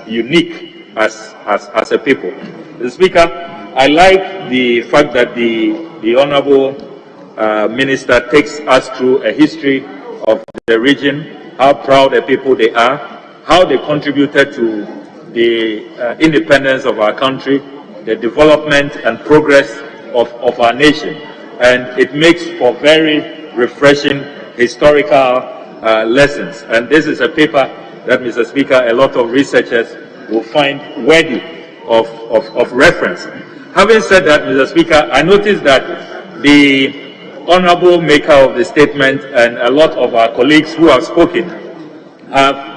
unique as a people. Mr. Speaker, I like the fact that the Honorable Minister takes us through a history of the region, how proud the people they are, how they contributed to the independence of our country, the development and progress of our nation. And it makes for very refreshing historical lessons. And this is a paper that, Mr. Speaker, a lot of researchers will find worthy of reference. Having said that, Mr. Speaker, I noticed that the honorable maker of the statement and a lot of our colleagues who have spoken have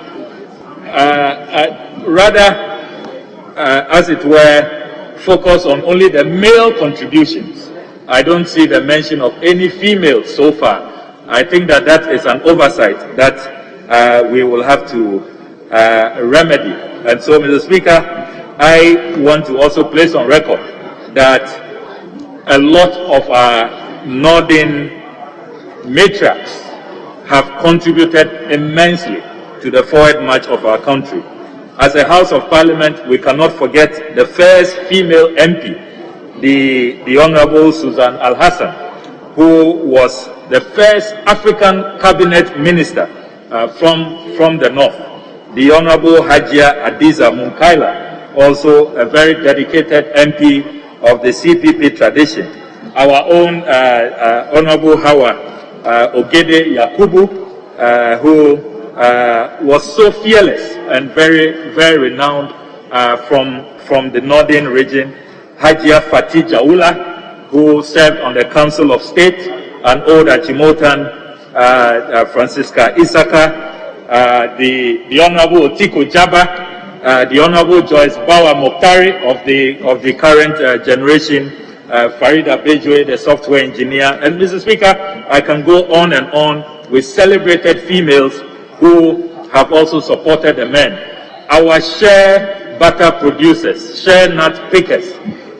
as it were, focused on only the male contributions. I don't see the mention of any females so far. I think that that is an oversight that we will have to remedy. And so, Mr. Speaker, I want to also place on record that a lot of our northern matriarchs have contributed immensely to the forward march of our country. As a House of Parliament, we cannot forget the first female MP, the Honorable Susan Al-Hassan, who was the first African cabinet minister from the north. The Honorable Hajia Adiza Munkaila, also a very dedicated MP of the CPP tradition. Our own Honorable Hawa Ogede Yakubu, who was so fearless and very, very renowned from the northern region. Hajia Fatih Jaula, who served on the Council of State, and Old Achimotan Francisca Isaka, the Honorable Otiko Jaba, the Honorable Joyce Bawa Mokhtari of the current generation, Farida Bejwe, the software engineer. And Mr. Speaker, I can go on and on with celebrated females who have also supported the men. Our share butter producers, share nut pickers.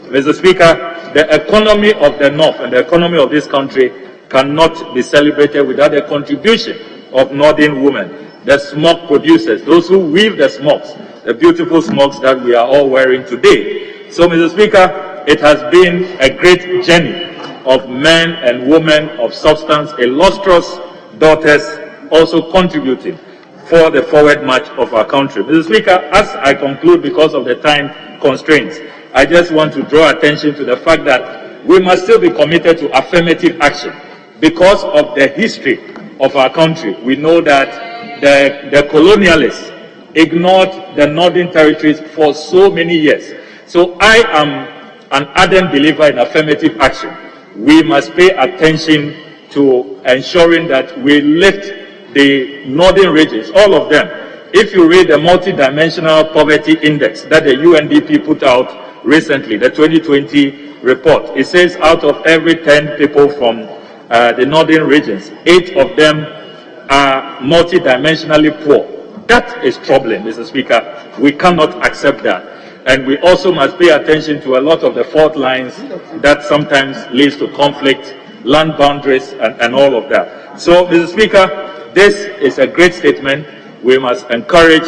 Mr. Speaker, the economy of the North and the economy of this country cannot be celebrated without the contribution of northern women. The smoke producers, those who weave the smokes, the beautiful smokes that we are all wearing today. So, Mr. Speaker, it has been a great journey of men and women of substance, illustrious daughters also contributing for the forward march of our country. Mr. Speaker, as I conclude because of the time constraints, I just want to draw attention to the fact that we must still be committed to affirmative action. Because of the history of our country, we know that the colonialists ignored the northern territories for so many years. So I am an ardent believer in affirmative action. We must pay attention to ensuring that we lift the northern regions, all of them. If you read the multidimensional poverty index that the UNDP put out recently, the 2020 report, it says out of every 10 people from the northern regions, 8 of them are multidimensionally poor. That is troubling, Mr. Speaker. We cannot accept that. And we also must pay attention to a lot of the fault lines that sometimes leads to conflict, land boundaries, and all of that. So, Mr. Speaker, this is a great statement. We must encourage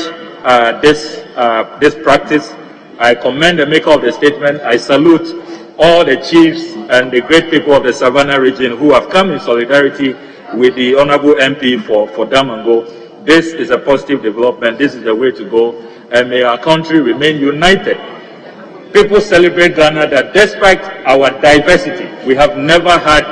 this practice. I commend the maker of the statement. I salute all the chiefs and the great people of the Savannah region who have come in solidarity with the Honorable MP for Damango. This is a positive development. This is the way to go. And may our country remain united. People celebrate Ghana that despite our diversity, we have never had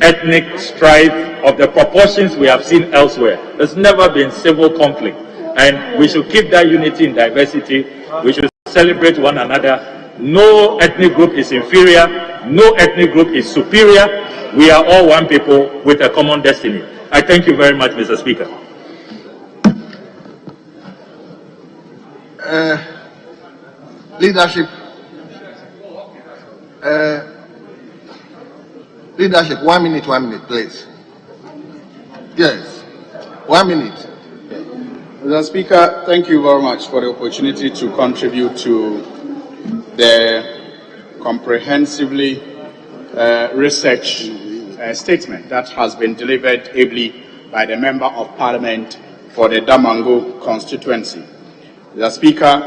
ethnic strife of the proportions we have seen elsewhere. There's never been civil conflict. And we should keep that unity in diversity. We should celebrate one another. No ethnic group is inferior. No ethnic group is superior. We are all one people with a common destiny. I thank you very much, Mr. Speaker. Leadership. Leadership, 1 minute, please. Yes, 1 minute. Mr. Speaker, thank you very much for the opportunity to contribute to the comprehensively researched statement that has been delivered ably by the Member of Parliament for the Damango constituency. Mr. Speaker,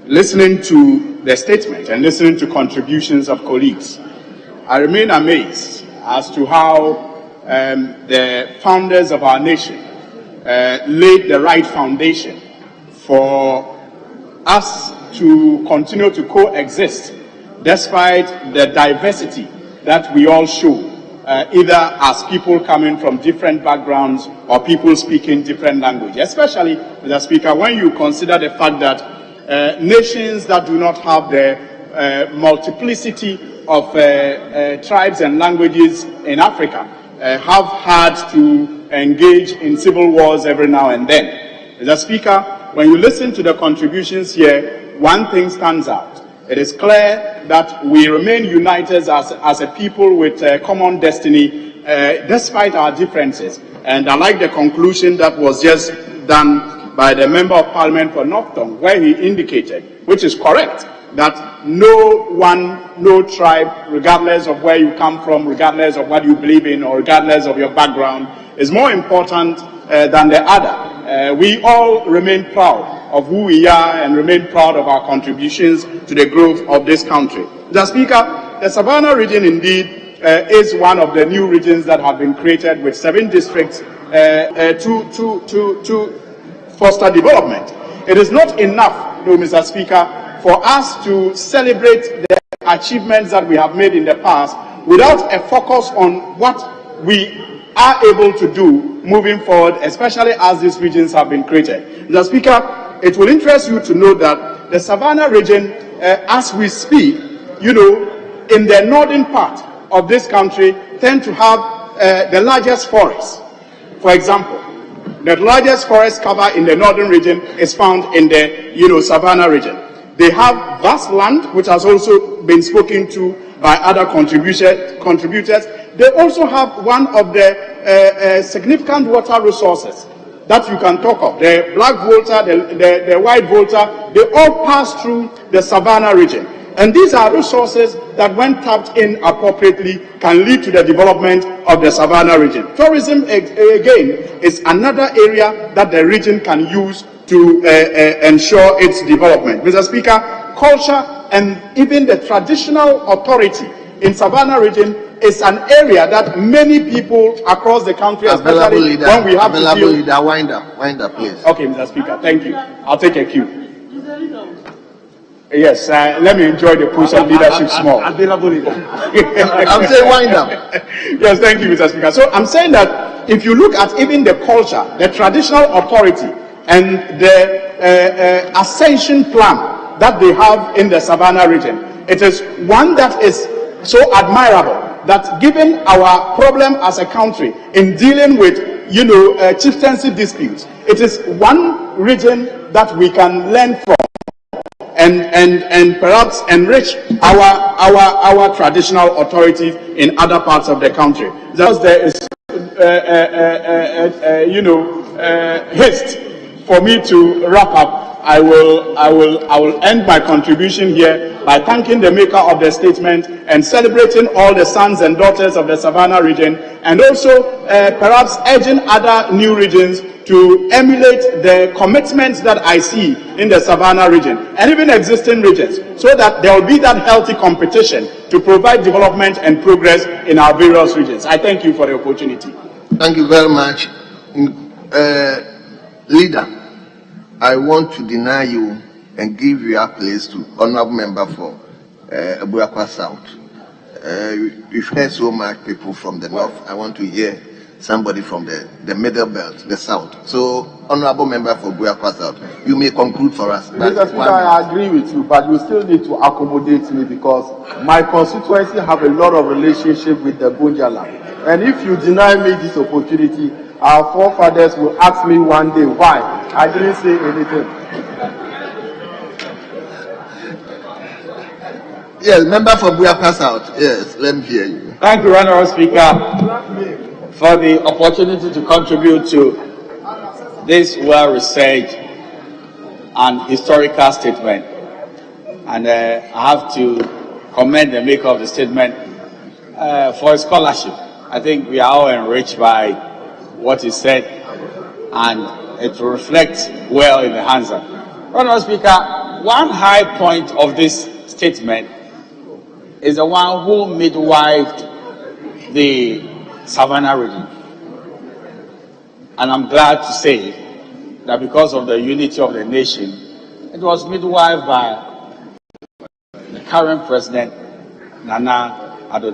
listening to the statement and listening to contributions of colleagues, I remain amazed as to how the founders of our nation laid the right foundation for us to continue to coexist despite the diversity that we all show, either as people coming from different backgrounds or people speaking different languages. Especially, Mr. Speaker, when you consider the fact that nations that do not have the multiplicity of tribes and languages in Africa have had to engage in civil wars every now and then. Mr. Speaker, when you listen to the contributions here, one thing stands out. It is clear that we remain united as a people with a common destiny despite our differences. And I like the conclusion that was just done by the Member of Parliament for Northton, where he indicated, which is correct, that no tribe, regardless of where you come from, regardless of what you believe in, or regardless of your background, is more important than the other. We all remain proud of who we are and remain proud of our contributions to the growth of this country. Mr. Speaker, the Savannah region indeed is one of the new regions that have been created with 7 districts to foster development. It is not enough, though, Mr. Speaker, for us to celebrate the achievements that we have made in the past without a focus on what we are able to do moving forward, especially as these regions have been created. Mr. Speaker, it will interest you to know that the Savannah region, as we speak, in the northern part of this country, tend to have the largest forests. For example, the largest forest cover in the northern region is found in the, Savannah region. They have vast land, which has also been spoken to by other contributors. They also have one of the significant water resources that you can talk of. The black volta, the white volta, they all pass through the Savannah region. And these are resources that, when tapped in appropriately, can lead to the development of the Savannah region. Tourism, again, is another area that the region can use to ensure its development. Mr. Speaker, culture and even the traditional authority in Savannah region is an area that many people across the country, especially when we have to deal... Wind up, please. Okay, Mr. Speaker, thank you. I'll take a cue. Yes, let me enjoy the push of leadership small. Available leader. I'm saying wind up. Yes, thank you, Mr. Speaker. So I'm saying that if you look at even the culture, the traditional authority, and the ascension plan that they have in the Savannah region, it is one that is so admirable that, given our problem as a country in dealing with, chieftaincy disputes, it is one region that we can learn from and perhaps enrich our traditional authorities in other parts of the country. Thus, there is, haste for me to wrap up. I will end my contribution here by thanking the maker of the statement and celebrating all the sons and daughters of the Savannah region, and also perhaps urging other new regions to emulate the commitments that I see in the Savannah region and even existing regions, so that there will be that healthy competition to provide development and progress in our various regions. I thank you for the opportunity. Thank you very much. Leader, I want to deny you and give you a place to honorable member for Abuakwa South. We've heard so much people from the north. I want to hear somebody from the middle belt, the south. So, honorable member for Abuakwa South, you may conclude for us. Mr. Speaker, I agree with you, but you still need to accommodate me, because my constituency have a lot of relationship with the Bunjala. And if you deny me this opportunity, our forefathers will ask me one day why I didn't say anything. Yes, member for Abuakwa South. Yes, let me hear you. Thank you, Honorable Speaker, for the opportunity to contribute to this well-researched and historical statement. And I have to commend the maker of the statement for his scholarship. I think we are all enriched by what he said, and it will reflect well in the hands of. Honourable Speaker, one high point of this statement is the one who midwifed the Savannah region. And I'm glad to say that because of the unity of the nation, it was midwifed by the current president, Nana Addo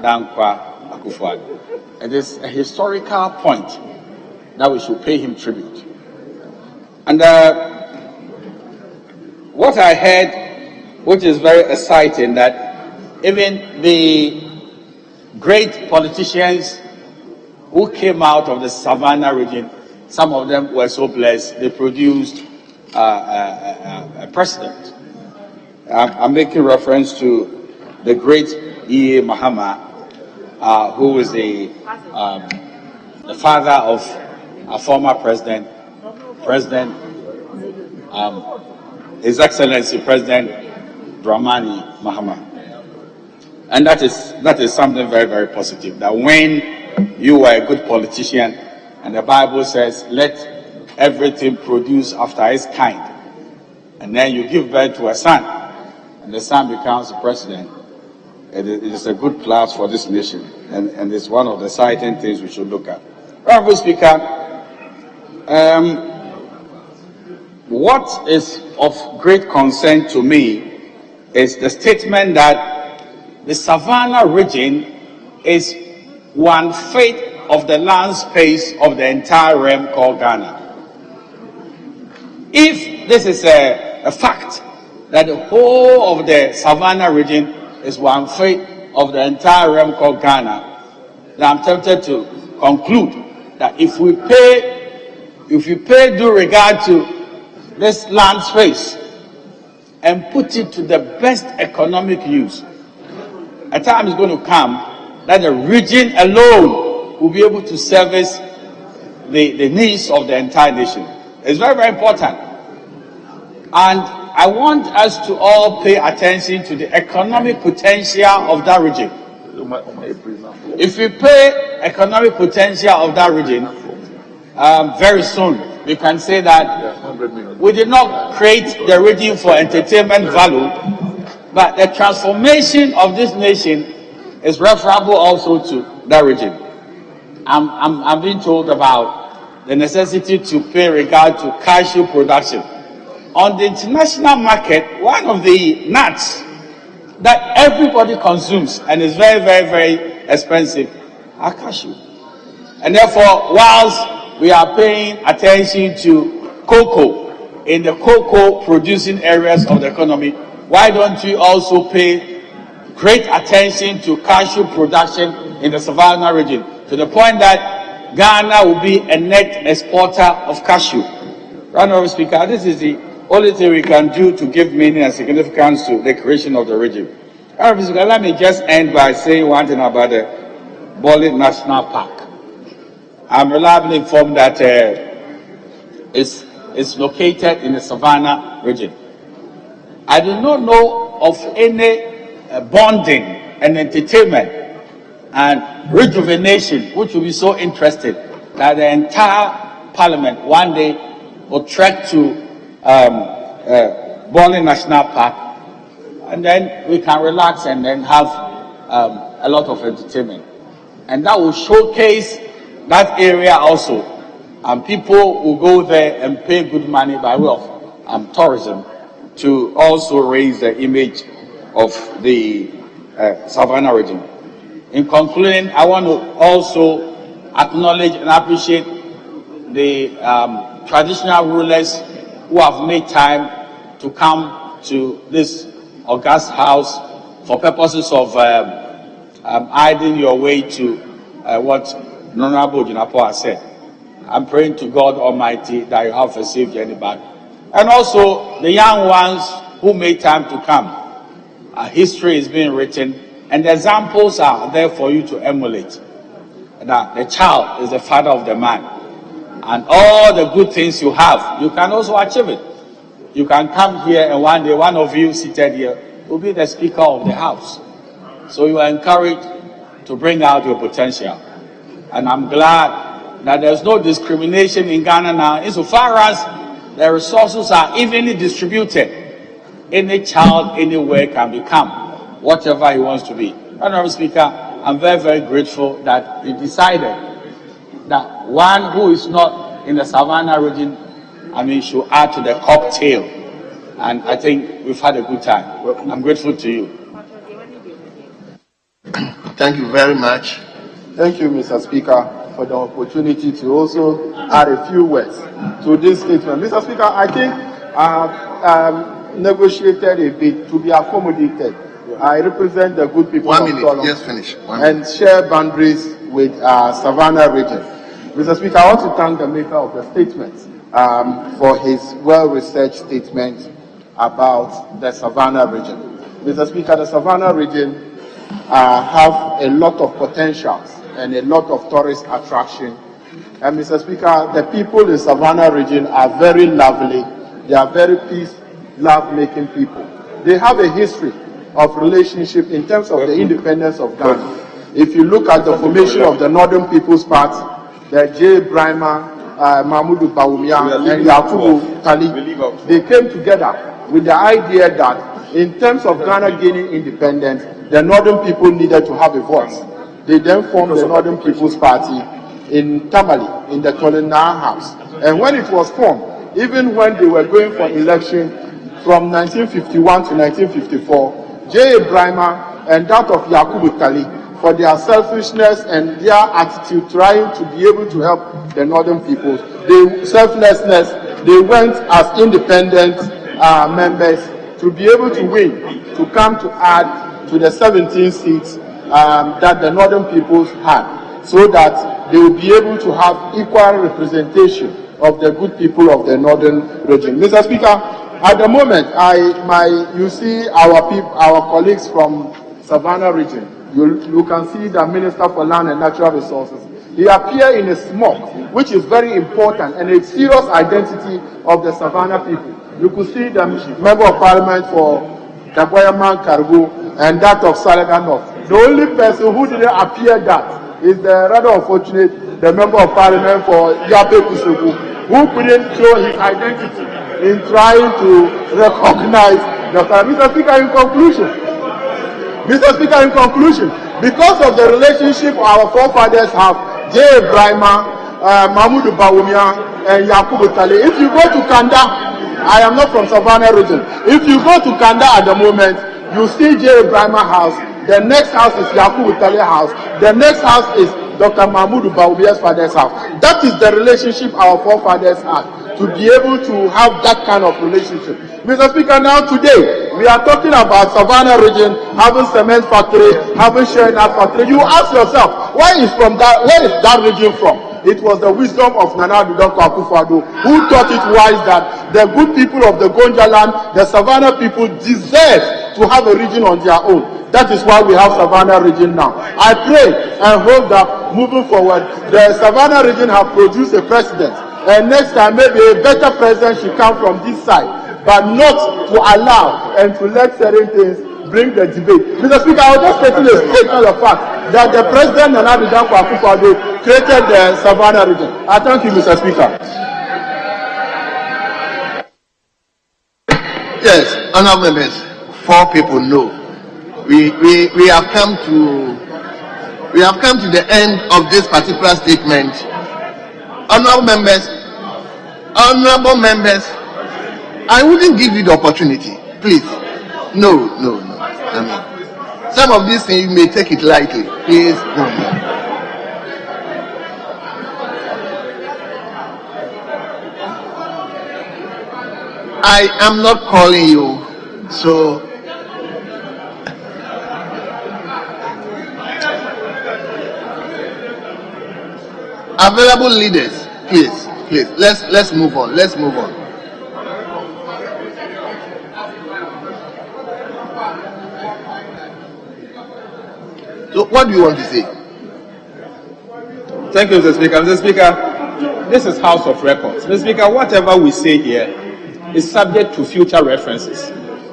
Akufo-Addo. It is a historical point that we should pay him tribute. And what I heard, which is very exciting, that even the great politicians who came out of the Savannah region, some of them were so blessed, they produced a president. I'm making reference to the great E.A. Mahama, who was the father of our former president, His Excellency President Dramani Mahama. And that is something very, very positive, that when you are a good politician, and the Bible says, let everything produce after its kind, and then you give birth to a son, and the son becomes the president, it is a good class for this nation, and it's one of the exciting things we should look at. Honourable Speaker, what is of great concern to me is the statement that the Savannah region is 1/5 of the land space of the entire realm called Ghana. If this is a fact, that the whole of the Savannah region is 1/5 of the entire realm called Ghana, then I'm tempted to conclude that if we pay due regard to this land space and put it to the best economic use, a time is going to come that the region alone will be able to service the needs of the entire nation. It's very, very important. And I want us to all pay attention to the economic potential of that region. If we pay economic potential of that region, very soon we can say that we did not create the region for entertainment value, but the transformation of this nation is referable also to that region. I'm being told about the necessity to pay regard to cashew production. On the international market, one of the nuts that everybody consumes and is very, very, very expensive are cashew. And therefore, whilst we are paying attention to cocoa in the cocoa producing areas of the economy, why don't we also pay great attention to cashew production in the Savannah region, to the point that Ghana will be a net exporter of cashew? Honourable Speaker, this is the only thing we can do to give meaning and significance to the creation of the region. Honourable Speaker, let me just end by saying one thing about the Plea National Park. I'm reliably informed that it's located in the Savannah region. I do not know of any bonding and entertainment and rejuvenation which will be so interested that the entire Parliament one day will trek to Plea National Park, and then we can relax and then have a lot of entertainment, and that will showcase that area also, and people will go there and pay good money by way of tourism to also raise the image of the Savannah region. In concluding, I want to also acknowledge and appreciate the traditional rulers who have made time to come to this august house for purposes of aiding your way to what Honorable Jinapo has said. I'm praying to God Almighty that you have a safe journey back. And also the young ones who made time to come. History is being written, and the examples are there for you to emulate. That the child is the father of the man. And all the good things you have, you can also achieve it. You can come here and one day, one of you seated here will be the Speaker of the House. So you are encouraged to bring out your potential. And I'm glad that there's no discrimination in Ghana now, insofar as the resources are evenly distributed. Any child anywhere can become whatever he wants to be. Honorable Speaker, I'm very, very grateful that he decided that one who is not in the Savannah region, should add to the cocktail. And I think we've had a good time. I'm grateful to you. Thank you very much. Thank you, Mr. Speaker, for the opportunity to also add a few words to this statement. Mr. Speaker, I think I have negotiated a bit to be accommodated. I represent the good people of Solomon and share boundaries with Savannah region. Mr. Speaker, I want to thank the maker of the statement for his well-researched statement about the Savannah region. Mr. Speaker, the Savannah region have a lot of potentials and a lot of tourist attraction. And Mr. Speaker, the people in Savannah region are very lovely. They are very peace, love-making people. They have a history of relationship in terms of the independence of Ghana. If you look at the formation of the Northern People's Party, the J. Brima, Mahmoud Bawumia, and Yakubu Tali, they came together with the idea that in terms of Ghana gaining independence, the Northern people needed to have a voice. They then formed the Northern People's Party in Tamale, in the Colonel House. And when it was formed, even when they were going for election from 1951 to 1954, J. Brima and that of Yakubu Tali, for their selfishness and their attitude trying to be able to help the Northern people, selflessness, they went as independent members to be able to win, to come to add to the 17 seats that the Northern peoples had, so that they will be able to have equal representation of the good people of the Northern region. Mr. Speaker, at the moment, you see our colleagues from Savannah region. You can see the Minister for Land and Natural Resources. He appear in a smock, which is very important and a serious identity of the Savannah people. You could see the Member of Parliament for Kaboyaman Kargo and that of Salaga North. The only person who didn't appear that is the rather unfortunate, the Member of Parliament for Yape Kusugu, who couldn't show his identity in trying to recognize the Mr. Speaker, in conclusion, because of the relationship our forefathers have, J. Brima, Mahmoud Bawumia, and Yakubu Tale. If you go to Kanda, I am not from Savannah region. If you go to Kanda at the moment, you see J. Brima house. The next house is Yakubu Tale house. The next house is Dr. Mahmoud Bawumia's father's house. That is the relationship our forefathers had, to be able to have that kind of relationship. Mr. Speaker, now today, we are talking about Savannah region having cement factory, having share nut factory. You ask yourself, where is that region from? It was the wisdom of Nana Addo Akufo-Addo, who thought it wise that the good people of the Gonja land, the Savannah people, deserve to have a region on their own. That is why we have Savannah region now. I pray and hope that moving forward, the Savannah region have produced a president. And next time, maybe a better president should come from this side, but not to allow and to let certain things bring the debate. Mr. Speaker, I was just stating a statement of fact that the president Nana Addo Akufo-Addo created the Savannah region. I thank you, Mr. Speaker. Yes, honourable members, 4 people know. We have come to the end of this particular statement. Honourable members, I wouldn't give you the opportunity, please. No. I mean, some of these things you may take it lightly, please. No. I am not calling you, so available leaders, please. Let's move on. So, what do you want to say? Thank you, Mr. Speaker. Mr. Speaker, this is House of Records. Mr. Speaker, whatever we say here is subject to future references,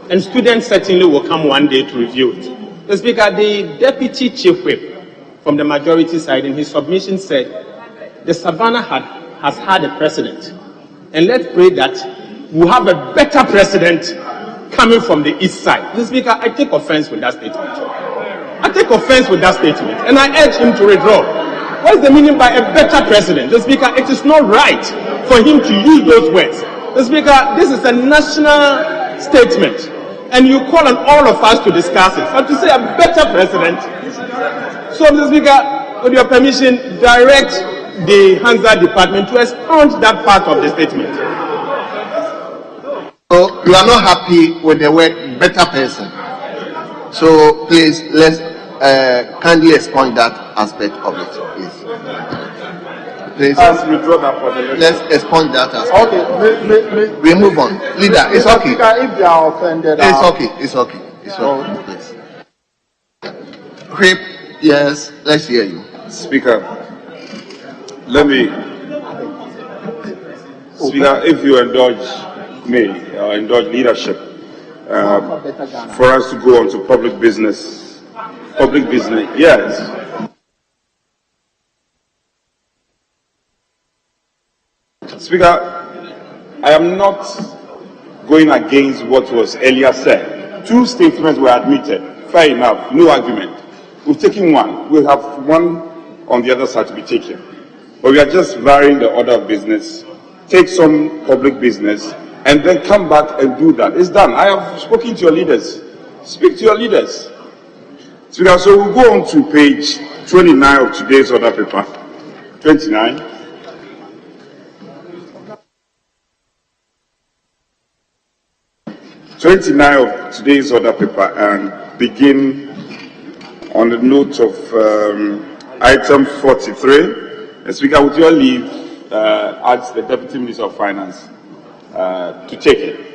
and students certainly will come one day to review it. Mr. Speaker, the Deputy Chief Whip from the majority side in his submission said the Savannah has had a president. And let's pray that we'll have a better president coming from the east side. Mr. Speaker, I take offense with that statement. I take offense with that statement, and I urge him to withdraw. What is the meaning by a better president? Mr. Speaker, it is not right for him to use those words. Mr. Speaker, this is a national statement, and you call on all of us to discuss it. But to say a better president, so Mr. Speaker, with your permission, direct the Hansa department to expound that part of the statement. So you are not happy with the word better person. So please, let's kindly expound that aspect of it, please. Please, let's expound that aspect. Okay, we move on. Leader, it's okay. If they are offended, it's okay. It's okay. It's okay. Please. Crip, yes, let's hear you. Speaker, let me. Speaker, if you indulge me, indulge leadership, for us to go on to public business. Public business, yes. Speaker, I am not going against what was earlier said. Two statements were admitted. Fair enough, no argument. We've taken one. We'll have one on the other side to be taken. But we are just varying the order of business. Take some public business and then come back and do that. It's done. I have spoken to your leaders. Speak to your leaders. Speaker, so we'll go on to page 29 of today's order paper. 29. of today's order paper and begin on the note of item 43. Speaker, with your leave, ask the Deputy Minister of Finance to take it.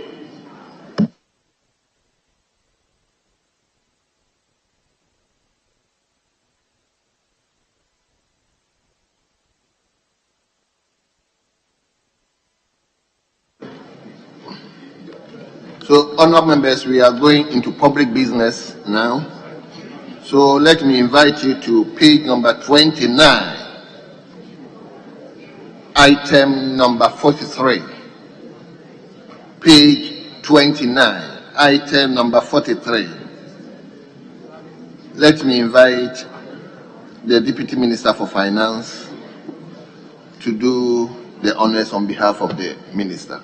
So, honourable members, we are going into public business now. So, let me invite you to page number 29, item number 43. Page 29, item number 43. Let me invite the Deputy Minister for Finance to do the honors on behalf of the Minister.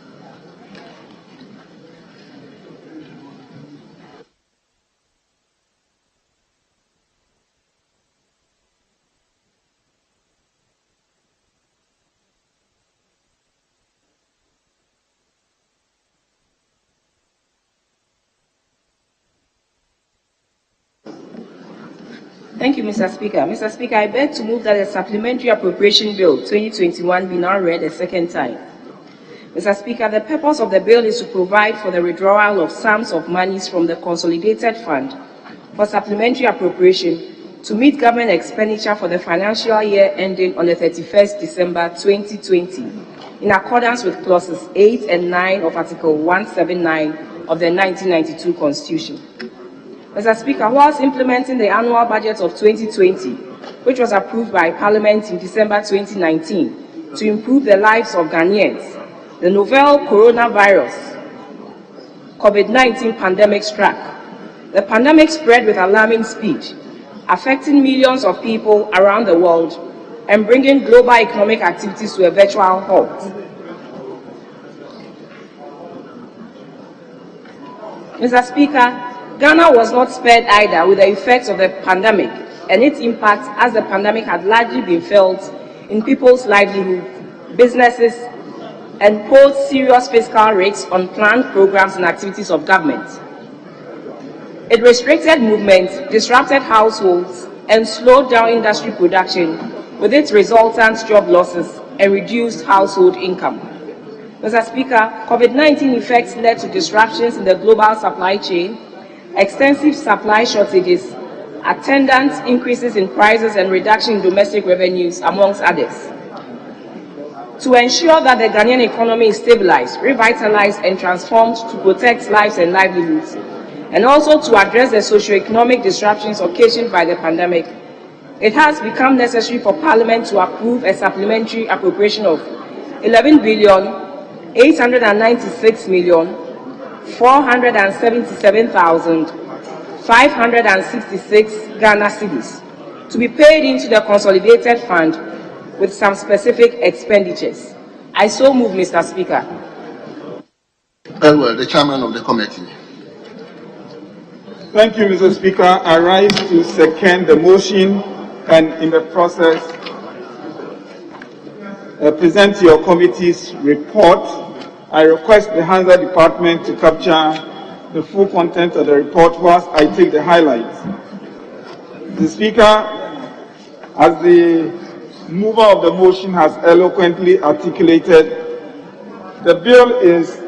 Thank you, Mr. Speaker. Mr. Speaker, I beg to move that the Supplementary Appropriation Bill 2021 be now read a second time. Mr. Speaker, the purpose of the bill is to provide for the withdrawal of sums of monies from the Consolidated Fund for Supplementary Appropriation to meet government expenditure for the financial year ending on the 31st December 2020, in accordance with clauses 8 and 9 of Article 179 of the 1992 Constitution. Mr. Speaker, whilst implementing the annual budget of 2020, which was approved by Parliament in December 2019 to improve the lives of Ghanaians, the novel coronavirus COVID-19 pandemic struck. The pandemic spread with alarming speed, affecting millions of people around the world and bringing global economic activities to a virtual halt. Mr. Speaker, Ghana was not spared either with the effects of the pandemic and its impact, as the pandemic had largely been felt in people's livelihood, businesses, and posed serious fiscal risks on planned programs and activities of government. It restricted movement, disrupted households, and slowed down industry production, with its resultant job losses and reduced household income. Mr. Speaker, COVID-19 effects led to disruptions in the global supply chain, extensive supply shortages, attendant increases in prices and reduction in domestic revenues, amongst others. To ensure that the Ghanaian economy is stabilized, revitalized, and transformed to protect lives and livelihoods, and also to address the socio-economic disruptions occasioned by the pandemic, it has become necessary for Parliament to approve a supplementary appropriation of 11,896,477,566 Ghana cedis to be paid into the consolidated fund with some specific expenditures. I so move, Mr. Speaker. Very well, the chairman of the committee. Thank you, Mr. Speaker. I rise to second the motion and in the process present your committee's report. I request the Hansa Department to capture the full content of the report whilst I take the highlights. The Speaker, as the mover of the motion has eloquently articulated, the bill is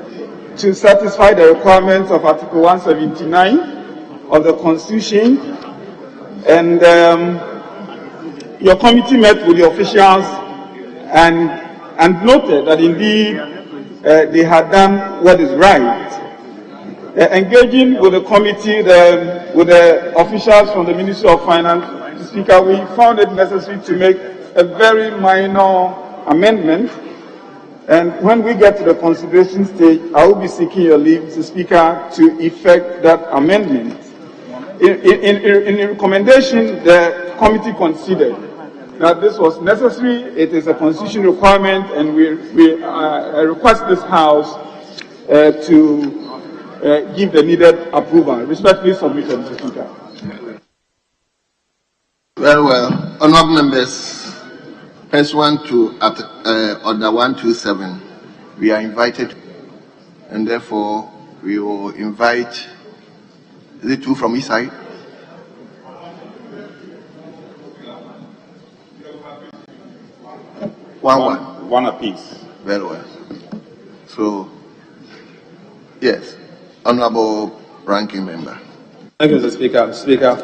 to satisfy the requirements of Article 179 of the Constitution, and your committee met with the officials and noted that indeed they had done what is right. Engaging with the committee, with the officials from the Ministry of Finance, Speaker, we found it necessary to make a very minor amendment. And when we get to the consideration stage, I will be seeking your leave, Mr. Speaker, to effect that amendment. In recommendation, the committee considered that this was necessary. It is a constitutional requirement, and we request this House to give the needed approval. Respectfully submitted, Mr. Speaker. Very well. Honourable members, pursuant to Order 127, we are invited, and therefore we will invite. Is it two from each side? One apiece. Very well. So, yes, Honourable Ranking Member. Thank you, Mr. Speaker. Speaker,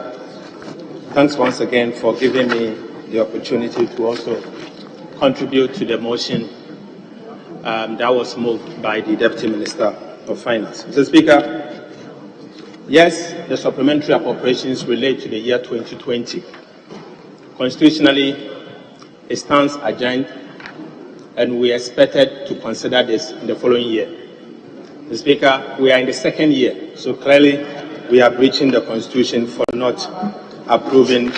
thanks once again for giving me the opportunity to also contribute to the motion that was moved by the Deputy Minister of Finance. Mr. Speaker, yes, the supplementary appropriations relate to the year 2020. Constitutionally, it stands adjourned, and we expected to consider this in the following year. Mr. Speaker, we are in the second year, so clearly we are breaching the Constitution for not approving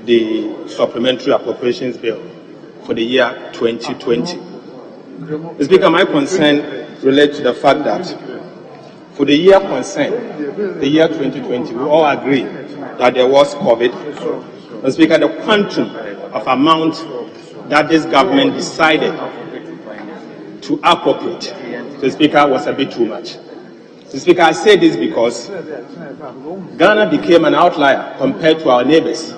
the supplementary appropriations bill for the year 2020. Mr. Speaker, my concern relates to the fact that for the year concerned, the year 2020, we all agree that there was COVID. Mr. Speaker, the quantum of amount that this government decided to appropriate, Mr. Speaker, was a bit too much. Mr. Speaker, I say this because Ghana became an outlier compared to our neighbors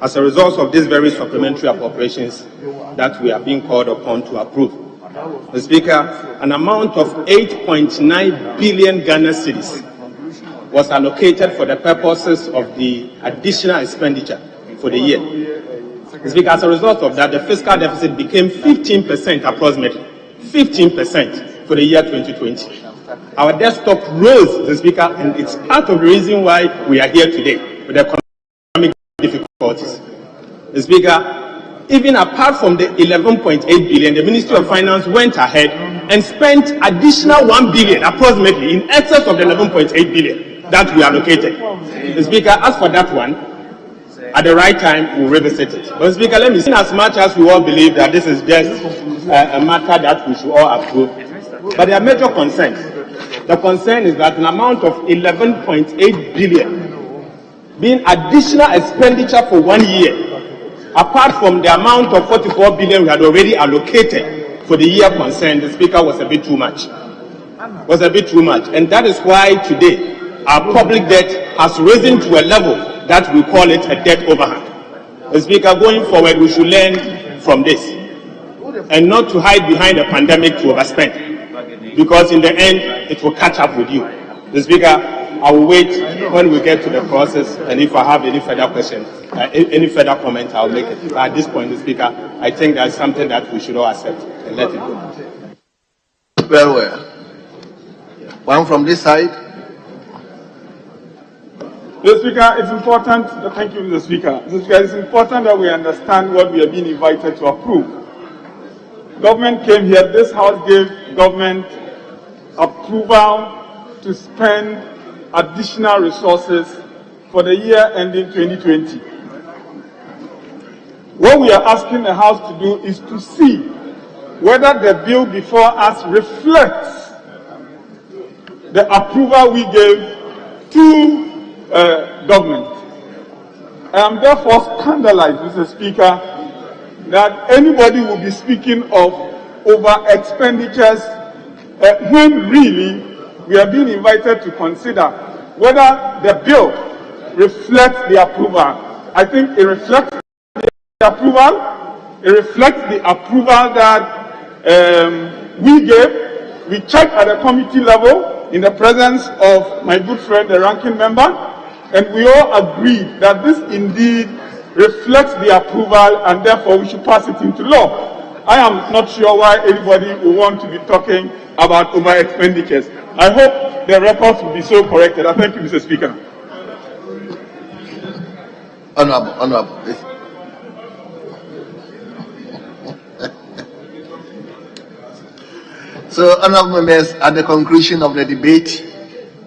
as a result of these very supplementary appropriations that we are being called upon to approve. Mr. Speaker, an amount of 8.9 billion Ghana cedis was allocated for the purposes of the additional expenditure for the year. Mr. Speaker, as a result of that, the fiscal deficit became 15% approximately, 15% for the year 2020. Our debt stock rose, Mr. Speaker, and it's part of the reason why we are here today with economic difficulties. Mr. Speaker, even apart from the 11.8 billion, the Ministry of Finance went ahead and spent additional 1 billion, approximately, in excess of the 11.8 billion that we allocated. Mr. Speaker, as for that one, at the right time, we'll revisit it. But Speaker, let me say, as much as we all believe that this is just a matter that we should all approve, but there are major concerns. The concern is that an amount of 11.8 billion being additional expenditure for 1 year, apart from the amount of 44 billion we had already allocated for the year concerned, the Speaker, was a bit too much. And that is why today our public debt has risen to a level that we call it a debt overhang. The Speaker, going forward, we should learn from this and not to hide behind the pandemic to overspend, because in the end, it will catch up with you. The Speaker, I will wait when we get to the process, and if I have any further questions, any further comment, I'll make it. But at this point, the Speaker, I think that's something that we should all accept and let it go. Very well. One from this side. Mr. Speaker, it's important, thank you, Mr. Speaker. Mr. Speaker, it's important that we understand what we are being invited to approve. Government came here, this House gave government approval to spend additional resources for the year ending 2020. What we are asking the House to do is to see whether the bill before us reflects the approval we gave to government. I am therefore scandalized, Mr. Speaker, that anybody will be speaking of over expenditures when really we are being invited to consider whether the bill reflects the approval. I think it reflects the approval. It reflects the approval that we gave. We checked at the committee level in the presence of my good friend, the ranking member, and we all agreed that this indeed reflects the approval and therefore we should pass it into law. I am not sure why anybody will want to be talking about over expenditures. I hope the records will be so corrected. I thank you, Mr. Speaker. Honorable. So, honorable members, at the conclusion of the debate,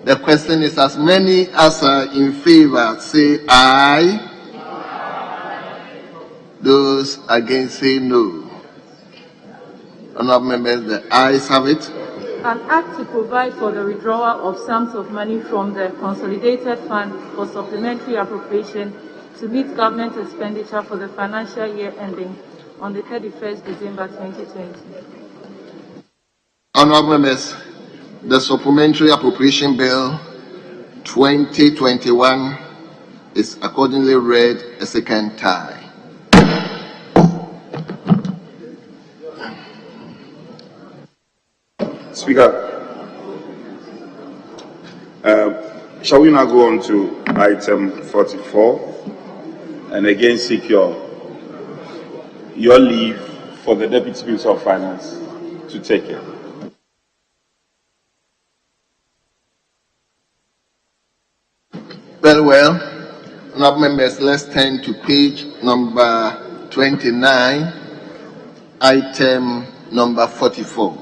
the question is as many as are in favor say aye. Those against say no. Honorable members, the ayes have it. An act to provide for the withdrawal of sums of money from the Consolidated Fund for Supplementary Appropriation to meet government expenditure for the financial year ending on the 31st December 2020. Honorable members, the Supplementary Appropriation Bill 2021 is accordingly read a second time. Speaker, shall we now go on to item 44 and again seek your leave for the Deputy Minister of Finance to take it? Very well. Honorable members, let's turn to page number 29, item number 44.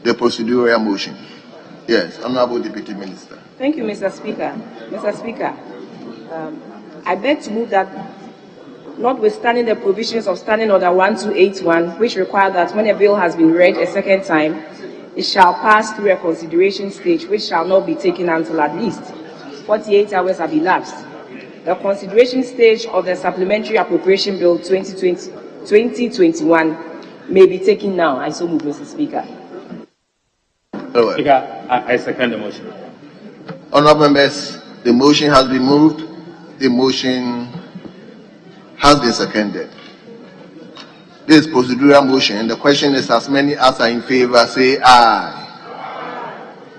The procedural motion. Yes, Honorable Deputy Minister. Thank you, Mr. Speaker. Mr. Speaker, I beg to move that, notwithstanding the provisions of Standing Order 1281, which require that when a bill has been read a second time, it shall pass through a consideration stage, which shall not be taken until at least 48 hours have elapsed. The consideration stage of the Supplementary Appropriation Bill 2021 may be taken now. I so move, Mr. Speaker. Speaker, I second the motion. Honorable members, the motion has been moved. The motion has been seconded. This is procedural motion. The question is as many as are in favor say aye.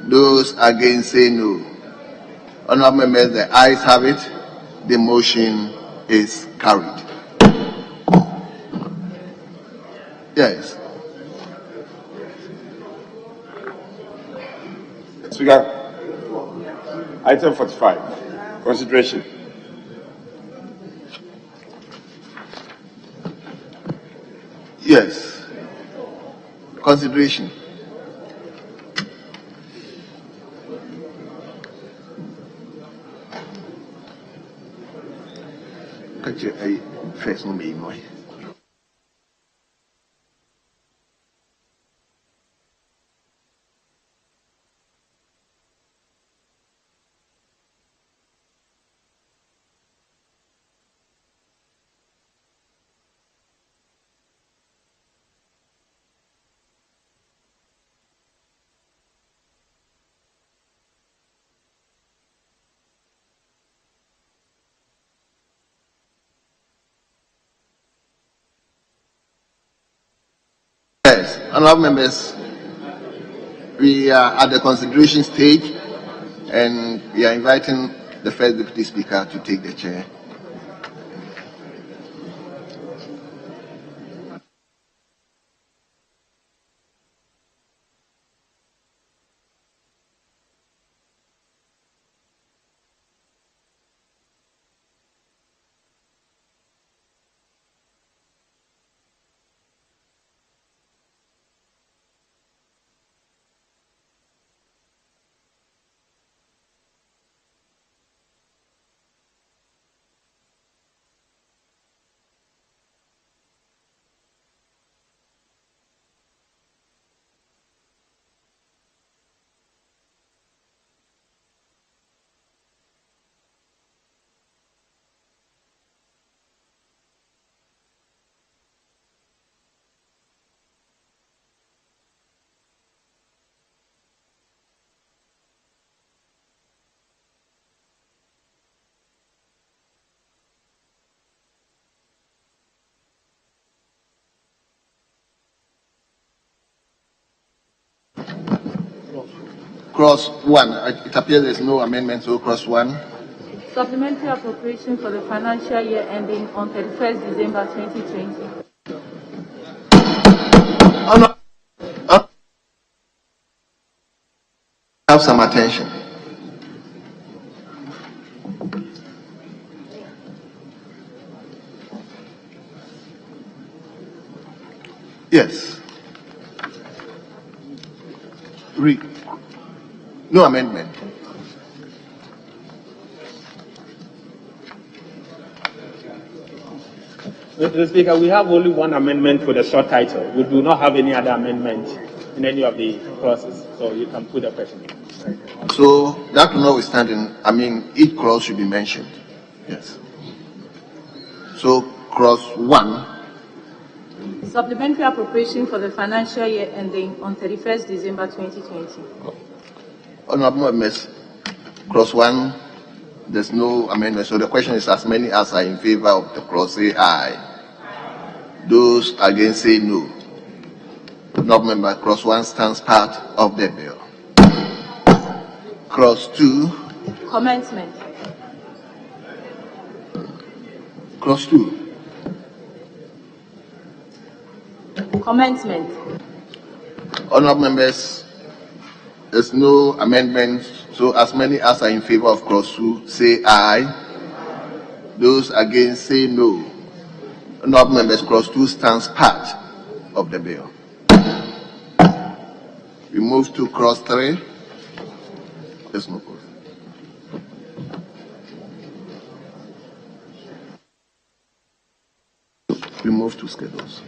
Those against say no. Honorable members, the ayes have it. The motion is carried. Yes. Speaker, item 45, consideration. Yes. Consideration. First one be more. Yes, honorable members, we are at the consideration stage and we are inviting the first deputy speaker to take the chair. Cross 1. It appears there's no amendment, so cross 1. Supplementary appropriation for the financial year ending on 31st December 2020. Have some attention. Yes. Read. No amendment. Mr. Speaker, we have only one amendment for the short title. We do not have any other amendment in any of the clauses, so you can put the question. So that notwithstanding, I mean, each clause should be mentioned. Yes. So clause 1. Supplementary appropriation for the financial year ending on 31st December 2020. Honorable members, clause 1, there's no amendment. So the question is, as many as are in favor of the clause, say aye. Those against, say no. Honorable member, clause 1 stands part of the bill. Clause 2. Commencement. Clause 2. Commencement. Honorable members, there's no amendment, so as many as are in favor of clause 2, say aye. Those against, say no. Honorable members, clause 2 stands part of the bill. We move to clause 3. There's no clause. We move to schedules.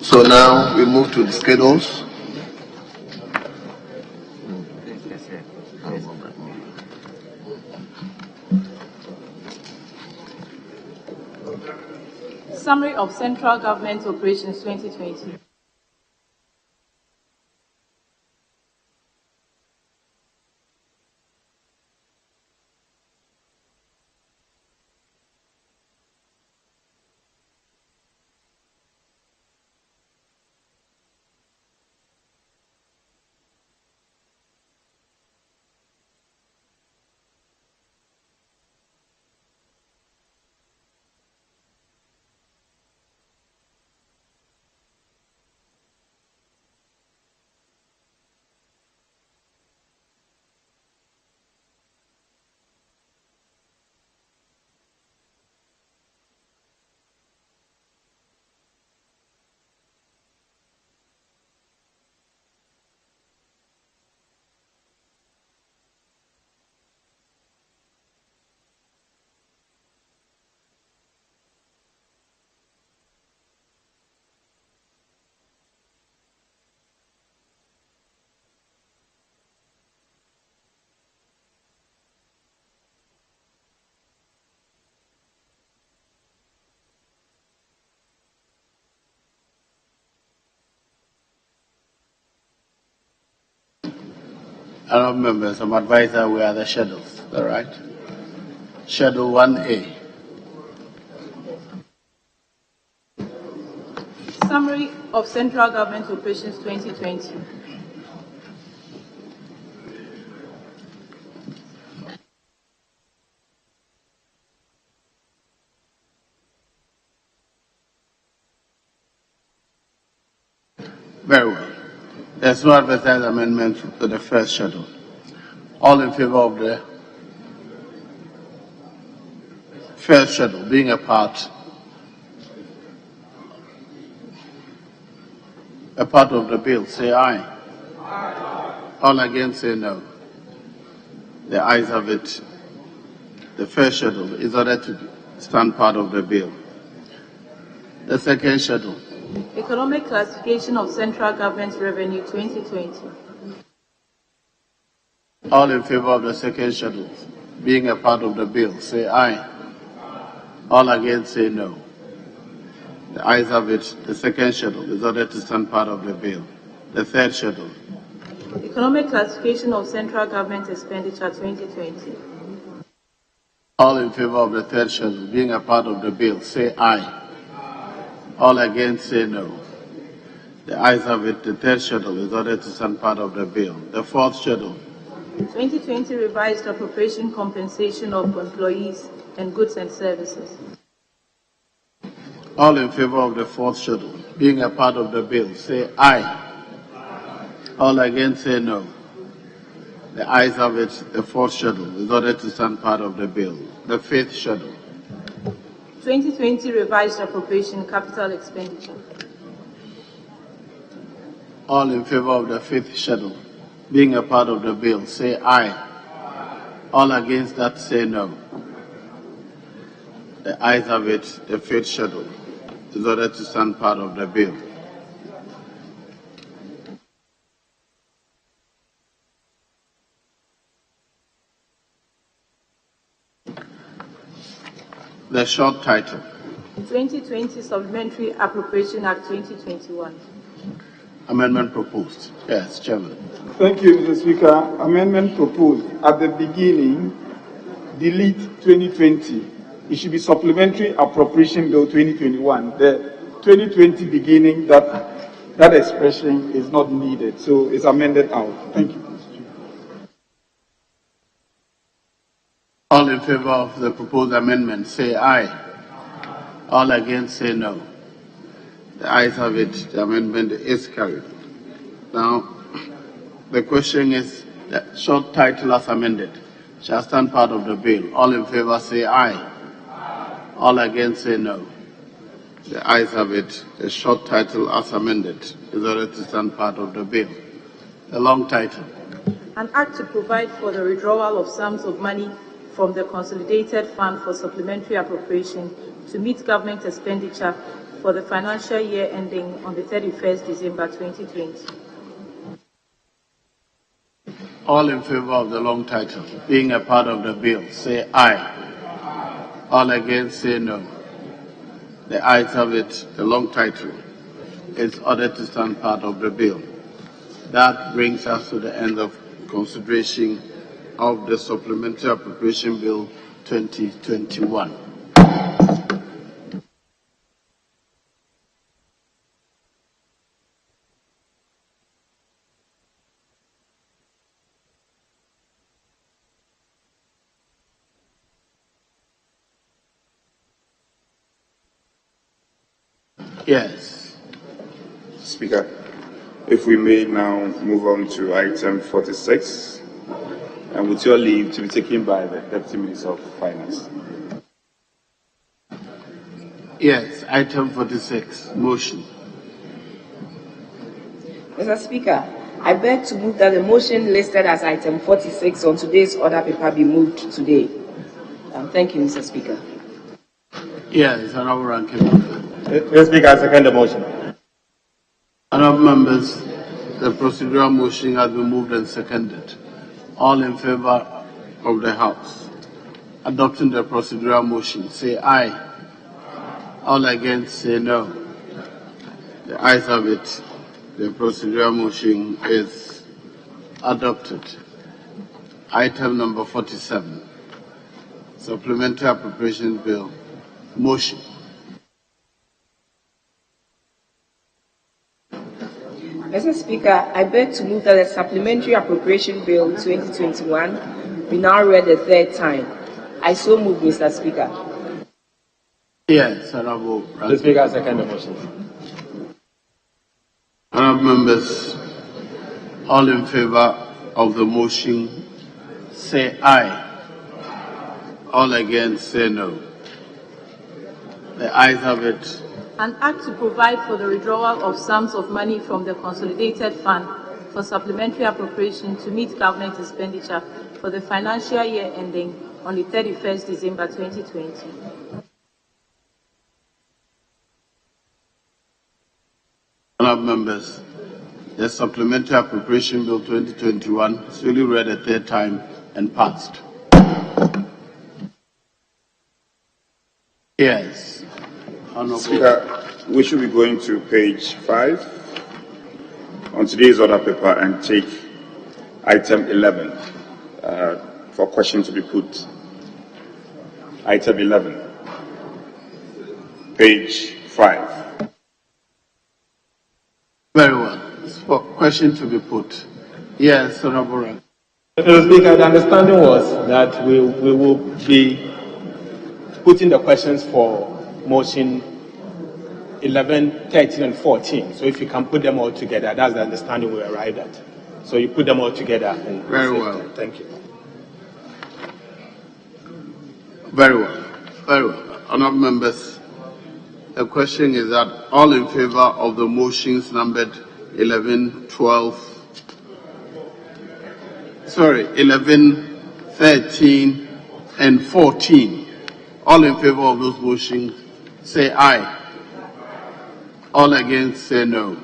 So now we move to the schedules. Summary of Central Government Operations 2020. Honourable members, I'm advisor, we are the schedules, all right? Schedule 1A. Summary of Central Government Operations 2020. Very well. There's no advertised amendment to the first schedule. All in favor of the first schedule being a part of the bill, say aye. Aye. All against, say no. The ayes have it. The first schedule is ordered to stand part of the bill. The second schedule. Economic Classification of Central Government Revenue 2020. All in favor of the second schedule being a part of the bill, say aye. All against, say no. The ayes have it. The second schedule is ordered to stand part of the bill. The third schedule. Economic Classification of Central Government Expenditure 2020. All in favor of the third schedule being a part of the bill, say aye. All against, say no. The ayes have it. The third schedule is ordered to stand part of the bill. The fourth schedule. 2020 revised appropriation compensation of employees and goods and services. All in favor of the fourth schedule being a part of the bill, say aye. All against, say no. The ayes have it. The fourth schedule is ordered to stand part of the bill. The fifth schedule. 2020 revised appropriation capital expenditure. All in favor of the fifth schedule being a part of the bill, say aye. All against that, say no. The ayes have it. The fifth schedule is ordered to stand part of the bill. The short title. 2020 Supplementary Appropriation Act 2021. Amendment proposed. Yes, Chairman. Thank you, Mr. Speaker. Amendment proposed. At the beginning, delete 2020. It should be Supplementary Appropriation Bill 2021. The 2020 beginning, that expression is not needed, so it's amended out. Thank you. All in favor of the proposed amendment, say aye. All against, say no. The ayes have it. The amendment is carried. Now, the question is, the short title as amended shall stand part of the bill. All in favor, say aye. All against, say no. The ayes have it. The short title as amended is ordered to stand part of the bill. The long title. An act to provide for the withdrawal of sums of money from the Consolidated Fund for Supplementary Appropriation to meet government expenditure for the financial year ending on the 31st December 2020. All in favor of the long title being a part of the bill, say aye. All against, say no. The ayes have it. The long title is ordered to stand part of the bill. That brings us to the end of consideration of the Supplementary Appropriation Bill 2021. Yes. Speaker, if we may now move on to item 46. And with your leave, to be taken by the Deputy Minister of Finance. Yes, item 46, motion. Mr. Speaker, I beg to move that the motion listed as item 46 on today's order paper be moved today. Thank you, Mr. Speaker. Yes, Honorable Ranking. Mr. Speaker, I second the motion. Honorable members, the procedural motion has been moved and seconded. All in favor of the House adopting the procedural motion, say aye. All against, say no. The ayes have it. The procedural motion is adopted. Item number 47, Supplementary Appropriation Bill, motion. Mr. Speaker, I beg to move that the Supplementary Appropriation Bill 2021 be now read a third time. I so move, Mr. Speaker. Yes, Honorable. Mr. Speaker, I second the motion. Honorable members, all in favor of the motion, say aye. All against, say no. The ayes have it. An act to provide for the withdrawal of sums of money from the Consolidated Fund for Supplementary Appropriation to meet government expenditure for the financial year ending on the 31st December 2020. Honorable members, the Supplementary Appropriation Bill 2021 is really read a third time and passed. Yes. Honorable. Speaker, we should be going to page 5 on today's order paper and take item 11 for question to be put. item 11, page 5. Very well. For question to be put. Yes, Honorable Rank. Mr. Speaker, the understanding was that we will be putting the questions for motion 11, 13, and 14. So if you can put them all together, that's the understanding we arrived at. So you put them all together. And very well. Thank you. Very well. Very well. Honorable members, the question is that all in favor of the motions numbered 11, 11, 13, and 14. All in favor of those motions, say aye. All against, say no.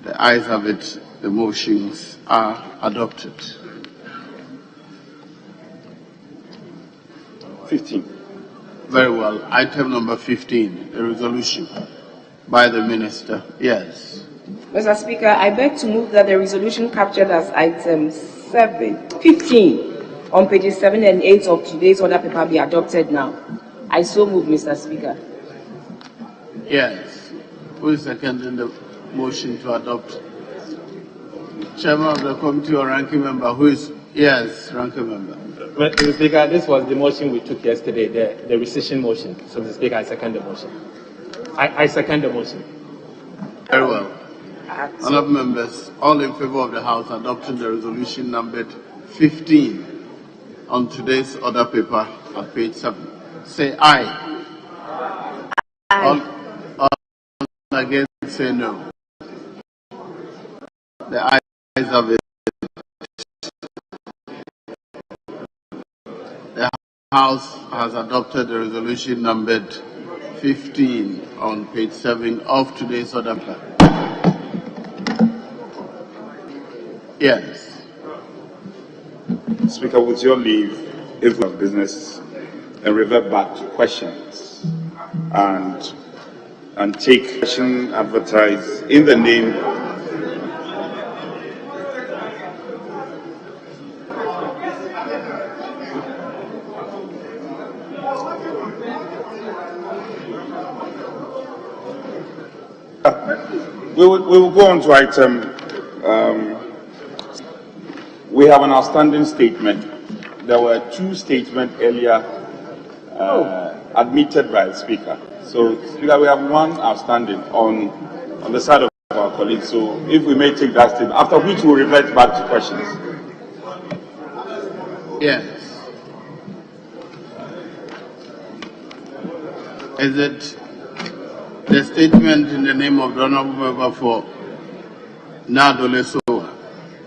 The ayes have it. The motions are adopted. 15. Very well. Item number 15, a resolution by the Minister. Yes. Mr. Speaker, I beg to move that the resolution captured as item 15 on pages 7 and 8 of today's order paper be adopted now. I so move, Mr. Speaker. Yes. Who is seconding the motion to adopt? Chairman of the committee or ranking member? Who is? Yes, ranking member. Mr. Speaker, this was the motion we took yesterday, the rescission motion. So, Mr. Speaker, I second the motion. I second the motion. Very well. Honourable members, all in favor of the House adopting the resolution numbered 15 on today's order paper at page 7. Say aye. Aye. All against, say no. The ayes have it. The House has adopted the resolution numbered 15 on page 7 of today's order paper. Yes. Speaker, with your leave, if we have business, and revert back to questions and take question advertised in the name we will go on to item. We have an outstanding statement. There were 2 statements earlier admitted by the Speaker. So, Speaker, we have one outstanding on the side of our colleagues. So, if we may take that statement, after which we'll revert back to questions. Yes. Is it the statement in the name of the Honourable Member for Nadoleso,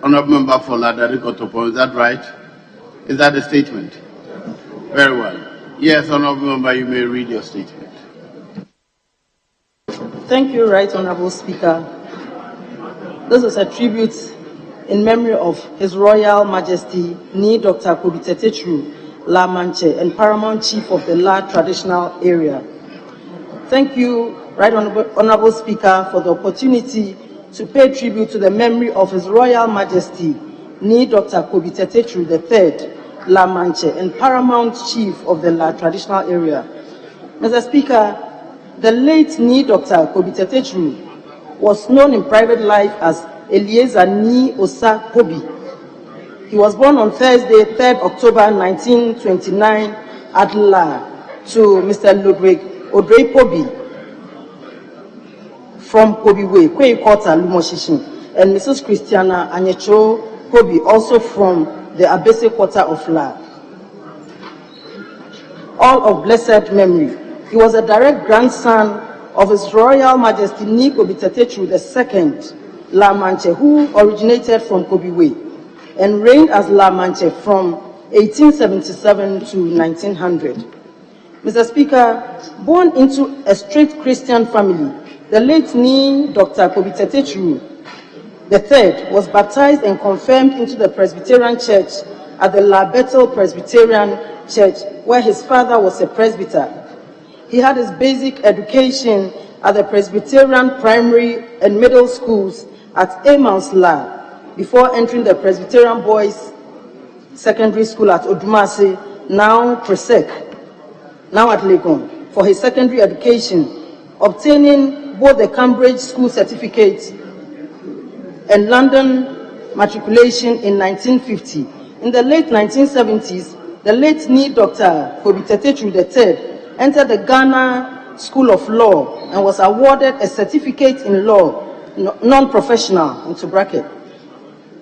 Honourable Member for Ladari Kotopo, is that right? Is that the statement? Very well. Yes, Honourable Member, you may read your statement. Thank you, Right Honourable Speaker. This is a tribute in memory of His Royal Majesty Ni Dr. Kobitetetru La Manche and Paramount Chief of the La Traditional Area. Thank you, Right Honourable Speaker, for the opportunity to pay tribute to the memory of His Royal Majesty Ni Dr. Kobitetetru III La Manche and Paramount Chief of the La Traditional Area. Mr. Speaker, the late Ni Dr. Kobitetetru was known in private life as Eliezer Ni Osa Kobi. He was born on Thursday, 3rd October 1929 at La to Mr. Ludwig Odrey Kobi from Kobi Way, Kwei Quarter, Lumoshishin, and Mrs. Christiana Anyecho Kobi, also from the Abese Quarter of La. All of blessed memory. He was a direct grandson of His Royal Majesty Ni Kobitetetru II La Manche, who originated from Kobi Way and reigned as La Manche from 1877 to 1900. Mr. Speaker, born into a strict Christian family, the late Ni Dr. Kobitetetru III was baptized and confirmed into the Presbyterian Church at the La Bethel Presbyterian Church, where his father was a presbyter. He had his basic education at the Presbyterian primary and middle schools at Emmaus La before entering the Presbyterian Boys Secondary School at Odumase, now Presec, now at Legon, for his secondary education, obtaining both the Cambridge School Certificate and London matriculation in 1950. In the late 1970s, the late NEED Dr. Kobi Tetetru III entered the Ghana School of Law and was awarded a certificate in law, non-professional, into bracket.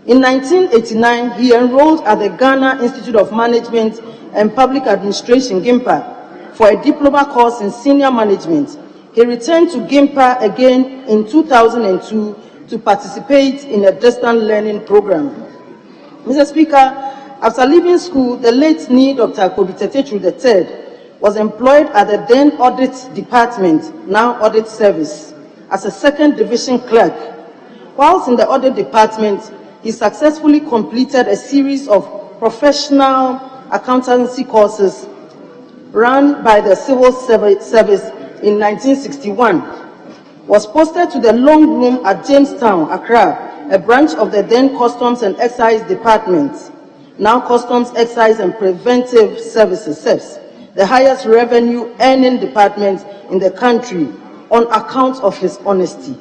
In 1989, he enrolled at the Ghana Institute of Management and Public Administration, GIMPA, for a diploma course in senior management. He returned to GIMPA again in 2002 to participate in a distant learning program. Mr. Speaker, after leaving school, the late NEED Dr. Kobi Tetetru III was employed at the then Audit Department, now Audit Service, as a second division clerk. Whilst in the Audit Department, he successfully completed a series of professional accountancy courses run by the Civil Service in 1961, was posted to the Long Room at Jamestown, Accra, a branch of the then Customs and Excise Department, now Customs, Excise and Preventive Services, CEPS, the highest revenue earning department in the country, on account of his honesty.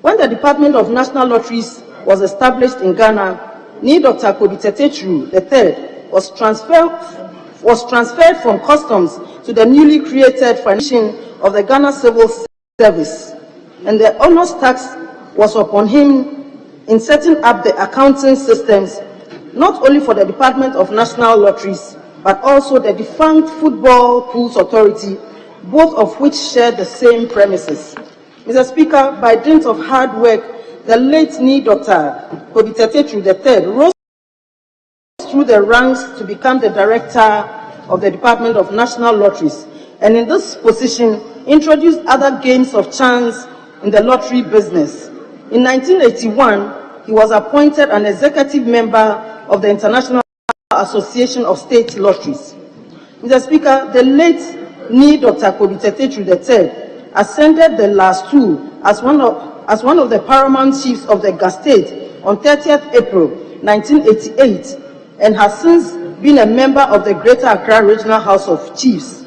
When the Department of National Lotteries was established in Ghana, NEED Dr. Kobi Tetetru III was transferred from Customs to the newly created function of the Ghana Civil Service, and the honors tax was upon him in setting up the accounting systems, not only for the Department of National Lotteries, but also the defunct Football Pools Authority, both of which share the same premises. Mr. Speaker, by dint of hard work, the late NEED Dr. Kobi Tetetru III rose through the ranks to become the director of the Department of National Lotteries, and in this position introduced other games of chance in the lottery business. In 1981, he was appointed an executive member of the International Association of State Lotteries. Mr. Speaker, the late NEED Dr. Kobi Tetetru III ascended the last stool as one of the paramount chiefs of the Ga State on 30th April 1988, and has since been a member of the Greater Accra Regional House of Chiefs.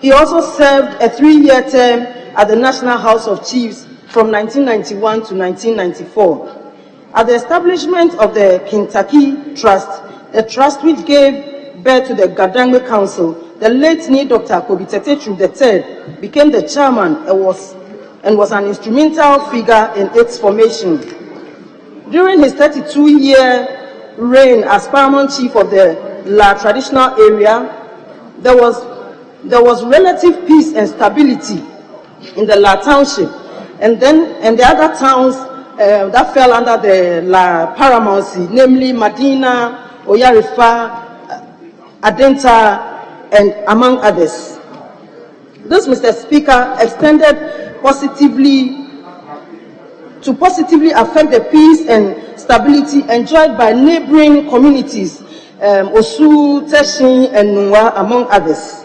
He also served a 3-year term at the National House of Chiefs from 1991 to 1994. At the establishment of the Kentucky Trust, the trust which gave birth to the Gadangme Council, the late NEED Dr. Kobi Tetetru III became the chairman and was an instrumental figure in its formation. During his 32-year reign as paramount chief of the La traditional area, there was relative peace and stability in the La township, and the other towns that fell under the La paramountcy, namely Madina, Oyarifa, Adenta, and among others. This, Mr. Speaker, extended to positively affect the peace and stability enjoyed by neighboring communities, Osu, Teshin, and Nwa, among others.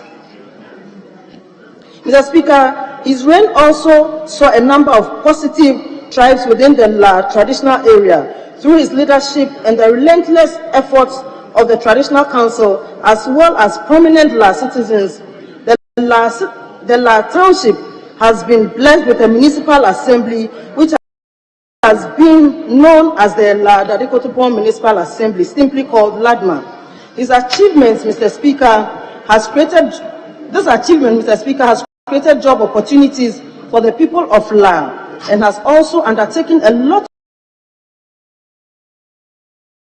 Mr. Speaker, his reign also saw a number of positive tribes within the La traditional area through his leadership and the relentless efforts of the Traditional Council, as well as prominent La citizens. The La township has been blessed with a municipal assembly, which has been known as the La Dadikotopon Municipal Assembly, simply called LADMA. His achievements, Mr. Speaker, has created job opportunities for the people of La, and has also undertaken a lot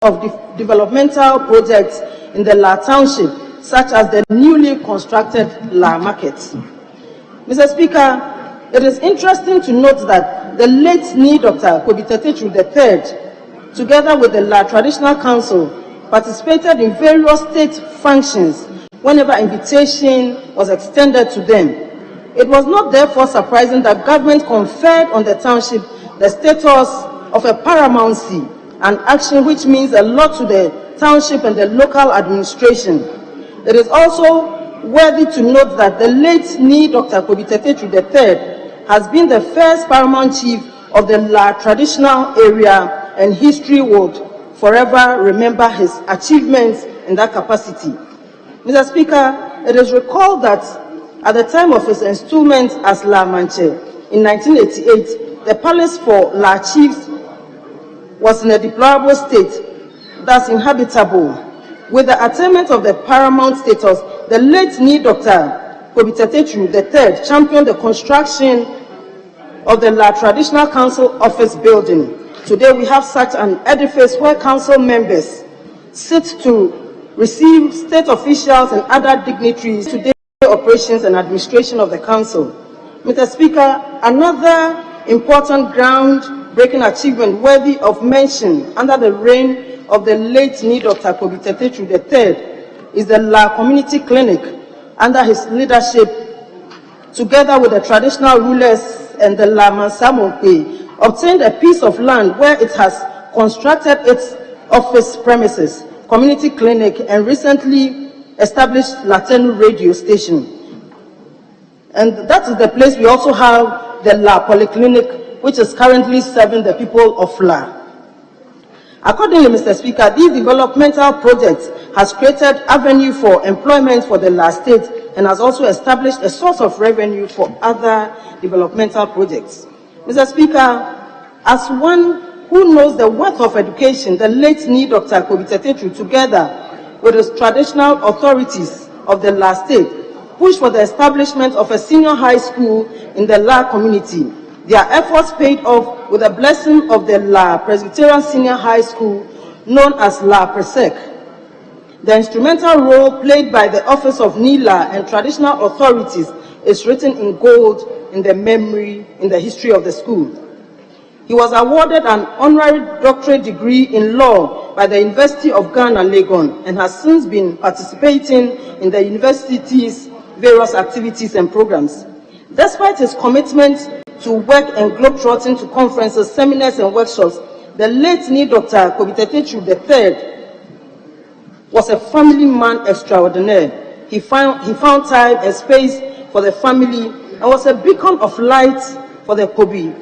of developmental projects in the La township, such as the newly constructed La market. Mr. Speaker, it is interesting to note that the late NEED Dr. Kobi Tetetru III, together with the La Traditional Council, participated in various state functions whenever invitation was extended to them. It was not therefore surprising that government conferred on the township the status of a paramountcy, an action which means a lot to the township and the local administration. It is also worthy to note that the late NEED Dr. Kobi Tetetru III has been the first paramount chief of the La traditional area, and history would forever remember his achievements in that capacity. Mr. Speaker, it is recalled that at the time of his installment as La Manche in 1988, the palace for La Chiefs was in a deplorable state, thus inhabitable. With the attainment of the paramount status, the late Dr. Kobitetetru III championed the construction of the La Traditional Council Office building. Today we have such an edifice where council members sit to receive state officials and other dignitaries to day operations and administration of the council. Mr. Speaker, another important ground-breaking achievement worthy of mention under the reign of the late Dr. Kobitetetru III is the La Community Clinic. Under his leadership, together with the traditional rulers and the La Mansamonpe, obtained a piece of land where it has constructed its office premises, community clinic, and recently established Latenu radio station. And that is the place we also have the La Polyclinic, which is currently serving the people of La. Accordingly, Mr. Speaker, these developmental projects has created avenue for employment for the La State and has also established a source of revenue for other developmental projects. Mr. Speaker, as one who knows the worth of education, the late Dr. Kobitetetru, together with the traditional authorities of the La State, pushed for the establishment of a senior high school in the La community. Their efforts paid off with the blessing of the La Presbyterian Senior High School, known as La Presec. The instrumental role played by the Office of NILA and traditional authorities is written in gold in the history of the school. He was awarded an honorary doctorate degree in law by the University of Ghana, Legon, and has since been participating in the university's various activities and programs. Despite his commitment to work and globetrotting to conferences, seminars, and workshops, the late Dr. Kobitetetru III was a family man extraordinaire. He found time and space for the family and was a beacon of light for the Kobi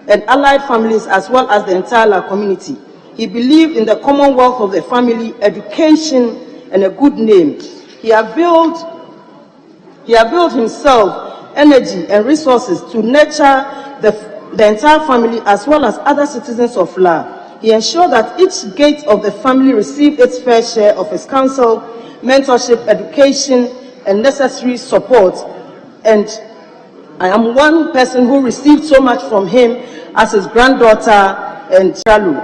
and allied families as well as the entire community. He believed in the commonwealth of the family, education, and a good name. He availed himself energy and resources to nurture the entire family as well as other citizens of La. He ensured that each gate of the family received its fair share of his counsel, mentorship, education, and necessary support. And I am one person who received so much from him as his granddaughter and Chalu.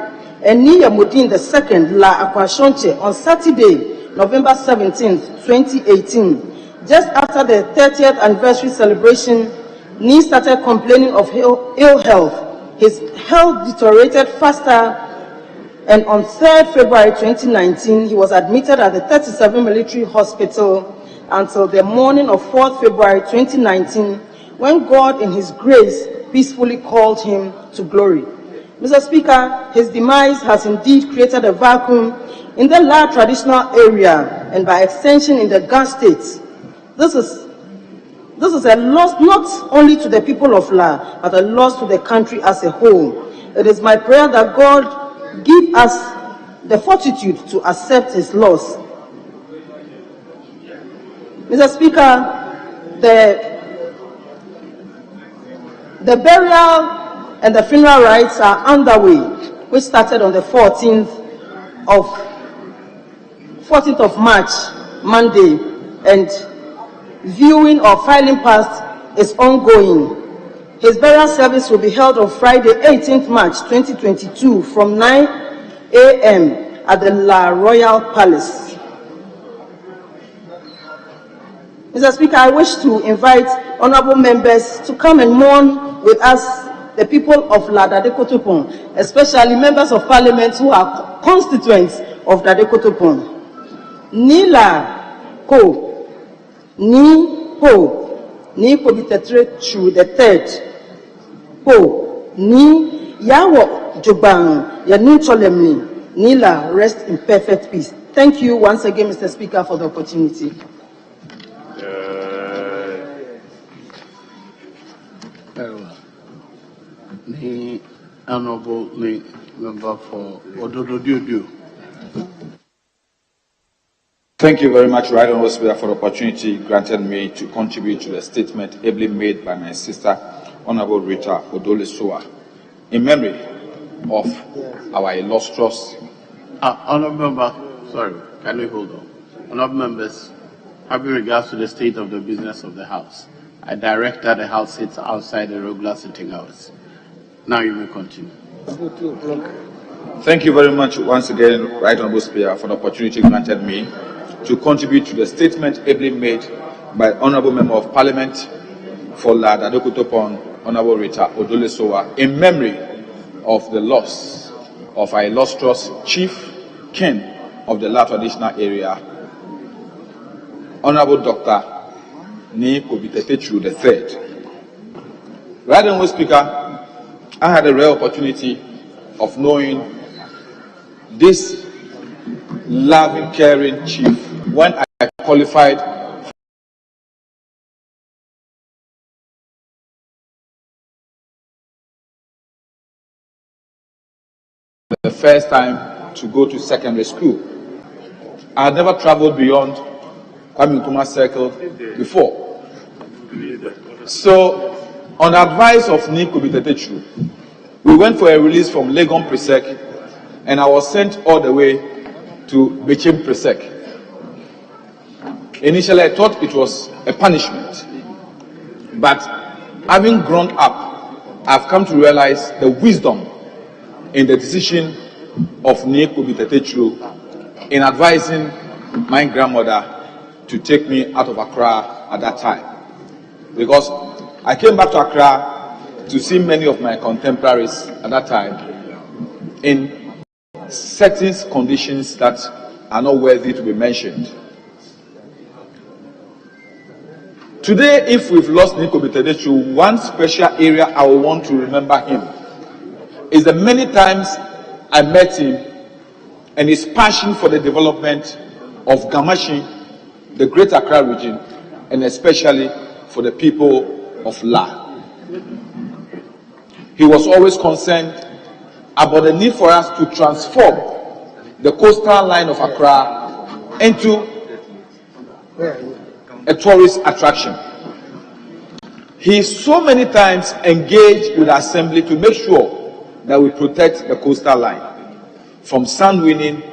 And Niya Modin II, La Akwashonche, on Saturday, November 17th, 2018, just after the 30th anniversary celebration, Ni started complaining of ill health. His health deteriorated faster, and on 3rd February 2019, he was admitted at the 37 Military Hospital until the morning of 4th February 2019, when God in his grace peacefully called him to glory. Mr. Speaker, his demise has indeed created a vacuum in the La traditional area and by extension in the Ghana states. This is a loss not only to the people of La, but a loss to the country as a whole. It is my prayer that God give us the fortitude to accept his loss. Mr. Speaker, the burial and the funeral rites are underway, which started on the 14th of March, Monday, and viewing or filing past is ongoing. His burial service will be held on Friday, 18th March 2022 from 9 a.m. at the La Royal Palace. Mr. Speaker, I wish to invite honorable members to come and mourn with us, the people of La Dadekotopon, especially members of parliament who are constituents of Dadekotopon. Ni La Ko, Ni Po, Ni Kobitetetru III, Po, Ni Yawo Jobang, Yanu Cholemni, Ni La rest in perfect peace. Thank you once again, Mr. Speaker, for the opportunity. The Honorable Member for Ododo Diodio. Thank you very much, Right Honourable Speaker, for the opportunity granted me to contribute to the statement ably made by my sister, Honourable Rita Odole-Sowa, in memory of our illustrious... Honourable Member, sorry, can we hold on? Honourable Members, having regards to the state of the business of the House, I direct that the House sits outside the regular sitting hours. Now you may continue. Thank you very much once again, Right Honourable Speaker, for the opportunity granted me to contribute to the statement ably made by Honourable Member of Parliament for Ladadokutopon, Honourable Rita Odole-Sowa, in memory of the loss of our illustrious Chief King of the La Traditional Area, Honourable Dr. Ni Kobitetechu III. Right Honourable Speaker, I had a rare opportunity of knowing this loving, caring chief when I qualified the first time to go to secondary school. I had never traveled beyond Kwame Nkrumah Circle before. So, on the advice of Nico Bitetechu, we went for a release from Legon Presec, and I was sent all the way to Bechem Presec. Initially, I thought it was a punishment, but having grown up, I've come to realize the wisdom in the decision of Nico Bitetechu in advising my grandmother to take me out of Accra at that time. Because I came back to Accra to see many of my contemporaries at that time in certain conditions that are not worthy to be mentioned. Today, if we've lost Nico Bitetechu, one special area I will want to remember him is the many times I met him and his passion for the development of Gamashi, the Greater Accra region, and especially for the people of La. He was always concerned about the need for us to transform the coastal line of Accra into a tourist attraction. He so many times engaged with the Assembly to make sure that we protect the coastal line from sand winning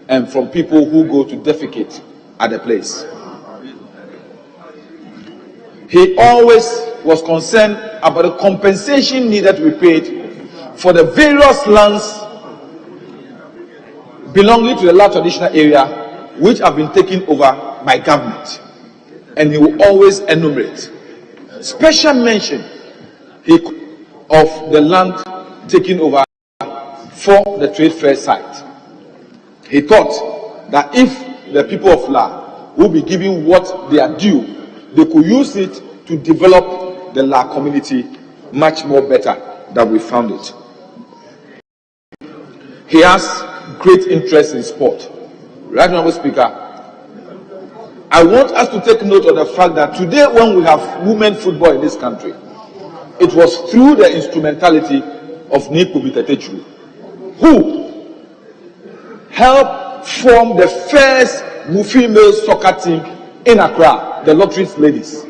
and from people who go to defecate at the place. He always was concerned about the compensation needed to be paid for the various lands belonging to the La Traditional Area which have been taken over by government. And he will always enumerate. Special mention of the land taken over for the trade fair site. He thought that if the people of La will be given what they are due, they could use it to develop the La community much more better than we found it. He has great interest in sport. Right Honourable Speaker, I want us to take note of the fact that today when we have women football in this country, it was through the instrumentality of Nico Bitetechu, who helped form the first female soccer team in Accra, the Lotteries Ladies.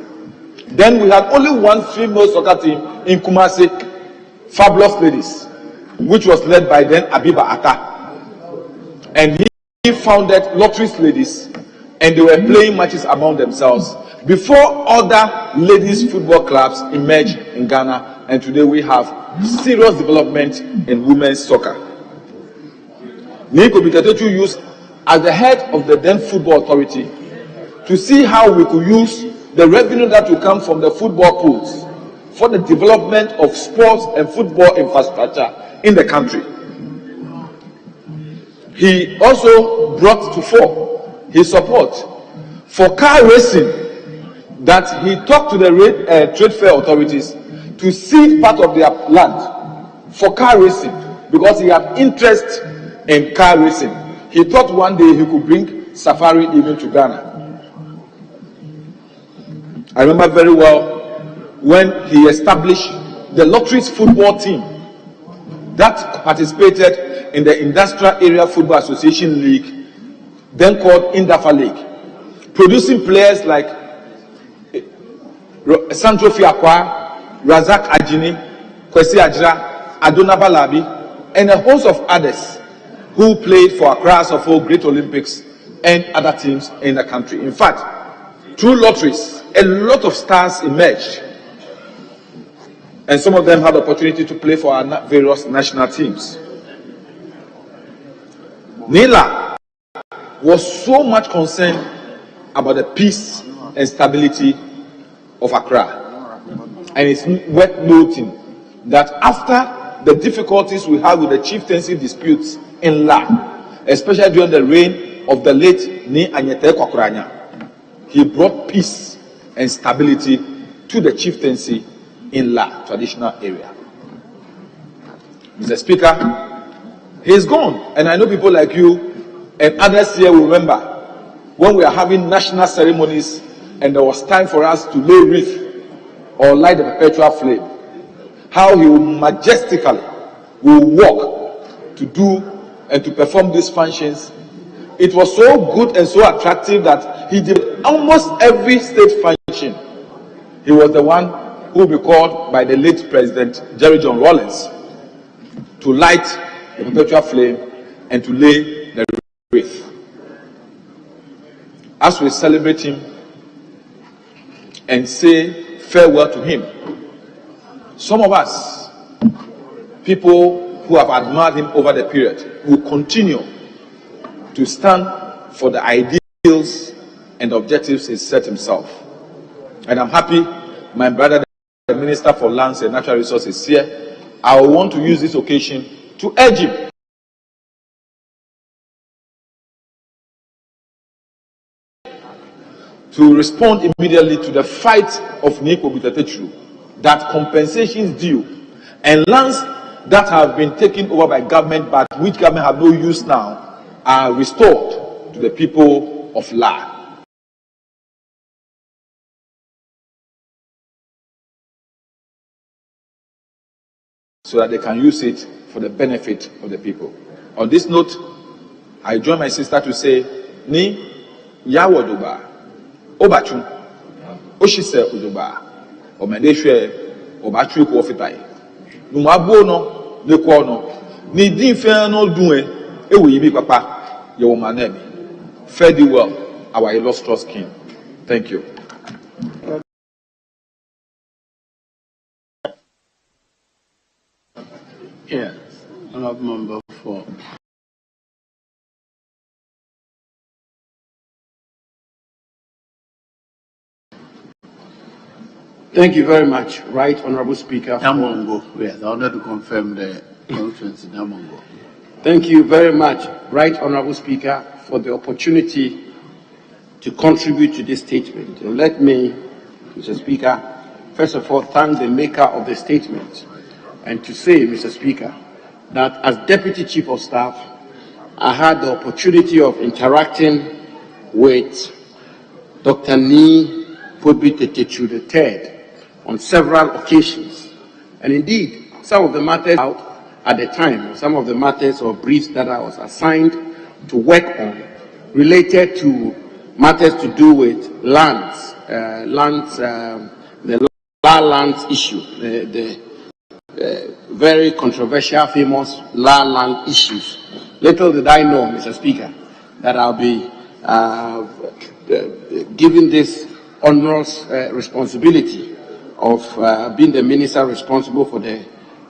Then we had only one female soccer team in Kumasi, Fabulous Ladies, which was led by then Abiba Atta. And he founded Lotteries Ladies, and they were playing matches among themselves before other ladies football clubs emerged in Ghana, and today we have serious development in women's soccer. Nico Bitetechu used as the head of the then football authority to see how we could use the revenue that will come from the football pools for the development of sports and football infrastructure in the country. He also brought to fore his support for car racing, that he talked to the trade fair authorities to cede part of their land for car racing because he had interest in car racing. He thought one day he could bring safari even to Ghana. I remember very well when he established the Lotteries football team that participated in the Industrial Area Football Association League then called Indafa League, producing players like Sandro Fiakwa, Razak Ajini, Kwesi Ajra, Adona Balabi, and a host of others who played for Accra Asofo, Great Olympics, and other teams in the country. In fact, through lotteries, a lot of stars emerged, and some of them had the opportunity to play for our various national teams. Nila was so much concerned about the peace and stability of Accra. And it's worth noting that after the difficulties we had with the chieftaincy disputes in La, especially during the reign of the late Ni Anyete Kwakuranya, he brought peace and stability to the chieftaincy in La traditional area. Mr. Speaker, he's gone, and I know people like you and others here will remember when we are having national ceremonies and there was time for us to lay wreath or light the perpetual flame, how he will majestically walk to do and to perform these functions. It was so good and so attractive that he did almost every state function. He was the one who will be called by the late President Jerry John Rawlings to light the perpetual flame and to lay the wreath. As we celebrate him and say farewell to him, some of us, people who have admired him over the period, will continue to stand for the ideals and objectives he set himself. And I'm happy my brother, the Minister for Lands and Natural Resources, is here. I want to use this occasion to urge him to respond immediately to the fight of Nico Bitatetru, that compensations due and lands that have been taken over by government but which government have no use now are restored to the people of La. So that they can use it for the benefit of the people. On this note, I join my sister to say, Ni Yawodoba, Obachu, Oshise Udoba, Omedeshwe, Obachu Kofitai. Numabono, Nekono, Ni Dinfeno Due, Ewe Yibi Papa, Yomanemi. Fare thee well, our illustrious king. Thank you. Yes, honorable member for. Thank you very much, Right Honorable Speaker. Namongo, yes, I wanted to confirm the conference in Namongo. Thank you very much, Right Honorable Speaker, for the opportunity to contribute to this statement. And let me, Mr. Speaker, first of all, thank the maker of the statement. And to say, Mr. Speaker, that as Deputy Chief of Staff, I had the opportunity of interacting with Dr. Ni Podbi-Tetechu III on several occasions. And indeed, some of the matters out at the time, some of the matters or briefs that I was assigned to work on related to matters to do with lands, the lands issue, the very controversial, famous land issues. Little did I know, Mr. Speaker, that I'll be given this onerous responsibility of being the minister responsible for the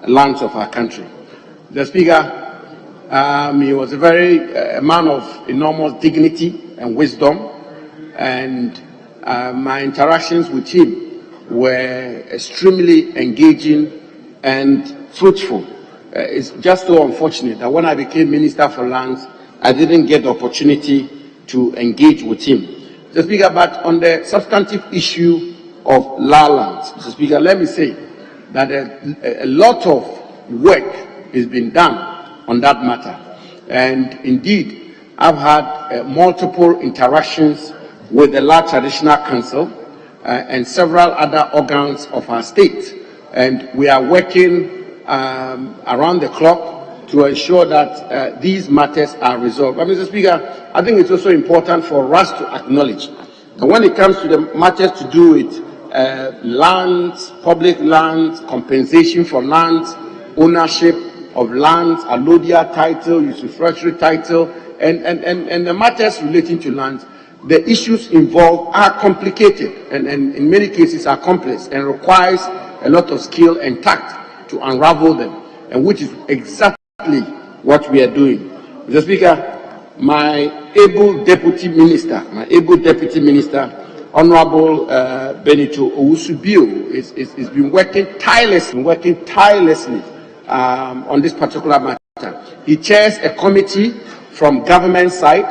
lands of our country. Mr. Speaker, he was a man of enormous dignity and wisdom, and my interactions with him were extremely engaging and fruitful. It's just so unfortunate that when I became Minister for Lands, I didn't get the opportunity to engage with him. Mr. Speaker, but on the substantive issue of lands, Mr. Speaker, let me say that a lot of work has been done on that matter. And indeed, I've had multiple interactions with the La Traditional Council and several other organs of our state. And we are working around the clock to ensure that these matters are resolved. But Mr. Speaker, I think it's also important for us to acknowledge that when it comes to the matters to do with lands, public lands, compensation for lands, ownership of lands, allodia title, usufructuary title, and the matters relating to lands, the issues involved are complicated and in many cases are complex and requires a lot of skill and tact to unravel them, and which is exactly what we are doing. Mr. Speaker, my able deputy minister, Honorable Benito Owusu-Bio, is been working tirelessly on this particular matter. He chairs a committee from government side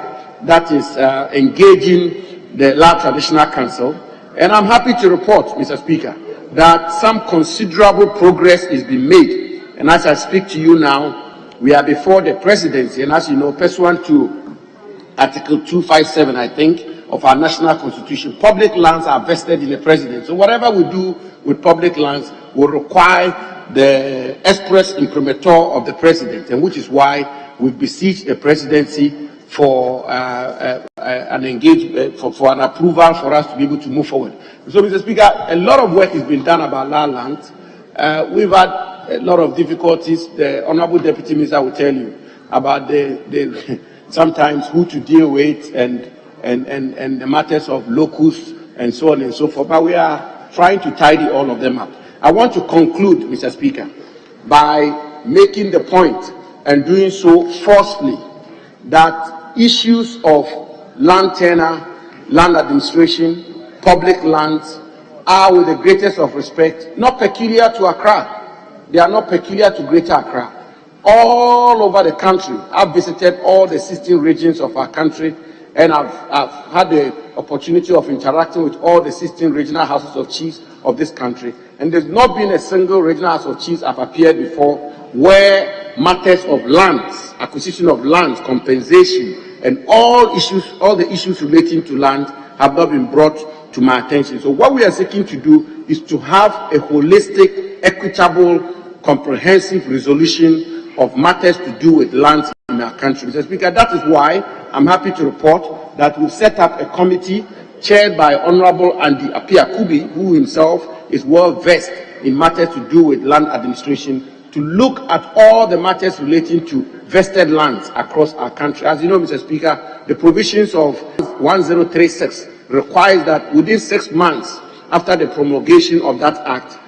that is engaging the Law Traditional Council, and I'm happy to report, Mr. Speaker, that some considerable progress is being made. And as I speak to you now, we are before the presidency, and as you know, pursuant to Article 257, I think, of our national constitution, public lands are vested in the president. So whatever we do with public lands will require the express imprimatur of the president, and which is why we've beseeched the presidency for an engagement, for an approval for us to be able to move forward. So, Mr. Speaker, a lot of work has been done about land. We've had a lot of difficulties. The Honorable Deputy Minister will tell you about the sometimes who to deal with and the matters of locus and so on and so forth. But we are trying to tidy all of them up. I want to conclude, Mr. Speaker, by making the point, and doing so forcefully, that issues of land tenure, land administration, public lands are, with the greatest of respect, not peculiar to Accra. They are not peculiar to Greater Accra. All over the country, I've visited all the 16 regions of our country, and I've had the opportunity of interacting with all the 16 regional houses of chiefs of this country. And there's not been a single regional house of chiefs I've appeared before where matters of lands, acquisition of lands, compensation, and all the issues relating to land have not been brought to my attention. So what we are seeking to do is to have a holistic, equitable, comprehensive resolution of matters to do with lands in our country. Mr. Speaker, that is why I'm happy to report that we've set up a committee chaired by Honorable Andy Appiah-Kubi, who himself is well versed in matters to do with land administration, to look at all the matters relating to vested lands across our country. As you know, Mr. Speaker, the provisions of 1036 requires that within 6 months after the promulgation of that act,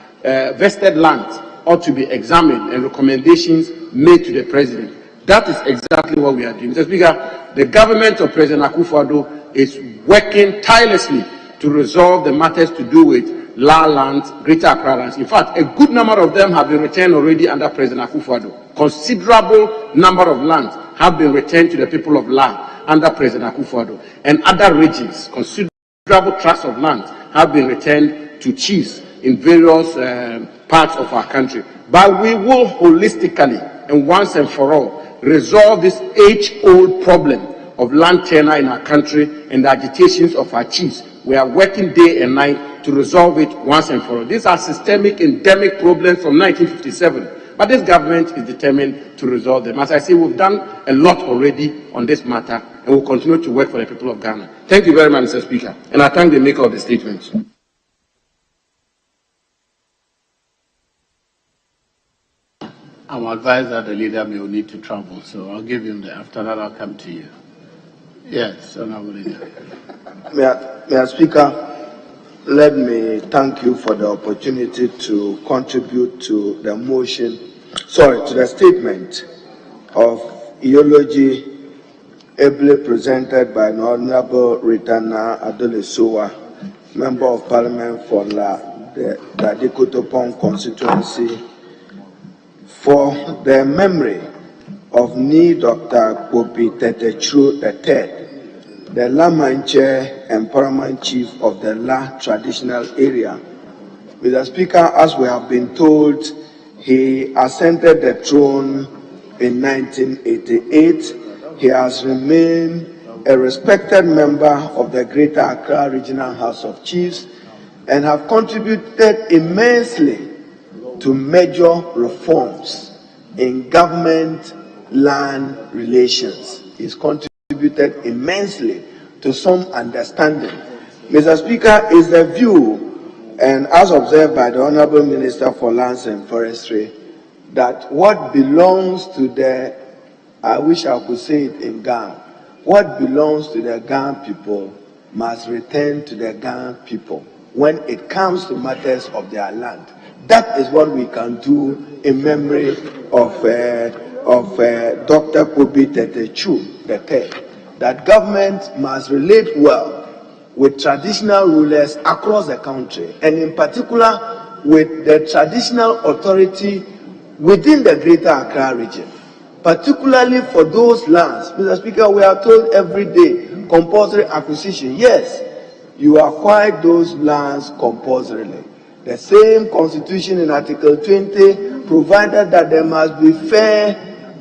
vested lands ought to be examined and recommendations made to the president. That is exactly what we are doing. Mr. Speaker, the government of President Akufo-Addo is working tirelessly to resolve the matters to do with La lands, Greater Accra lands. In fact, a good number of them have been returned already under President Akufo-Addo. Considerable number of lands have been returned to the people of La under President Akufo-Addo. And other regions, considerable tracts of land have been returned to chiefs in various parts of our country. But we will holistically and once and for all resolve this age-old problem of land tenure in our country and the agitations of our chiefs. We are working day and night to resolve it once and for all. These are systemic, endemic problems from 1957, but this government is determined to resolve them. As I say, we've done a lot already on this matter, and we'll continue to work for the people of Ghana. Thank you very much, Mr. Speaker, and I thank the maker of the statement. I'm advised that the leader may need to travel, so I'll give him after that I'll come to you. Yes, Honorable Leader. Mr. Speaker, let me thank you for the opportunity to contribute to the to the statement of eulogy ably presented by the Honorable Ritana Adolesowa, Member of Parliament for the Dadikotopon constituency, for the memory of Ni Dr. Kopi Tetechru III, the La Manche and Paramount Chief of the La Traditional Area. Mr. Speaker, as we have been told, he ascended the throne in 1988. He has remained a respected member of the Greater Accra Regional House of Chiefs and have contributed immensely to major reforms in government land relations. He's contributed immensely to some understanding. Mr. Speaker, is the view, and as observed by the Honorable Minister for Lands and Forestry, that what belongs to the, I wish I could say it in Ghana, what belongs to the Ghana people must return to the Ghana people when it comes to matters of their land. That is what we can do in memory of Dr. Kobe Tetechu III, that government must relate well with traditional rulers across the country, and in particular with the traditional authority within the Greater Accra region, particularly for those lands. Mr. Speaker, we are told every day, compulsory acquisition. Yes, you acquire those lands compulsorily. The same constitution in Article 20 provided that there must be fair,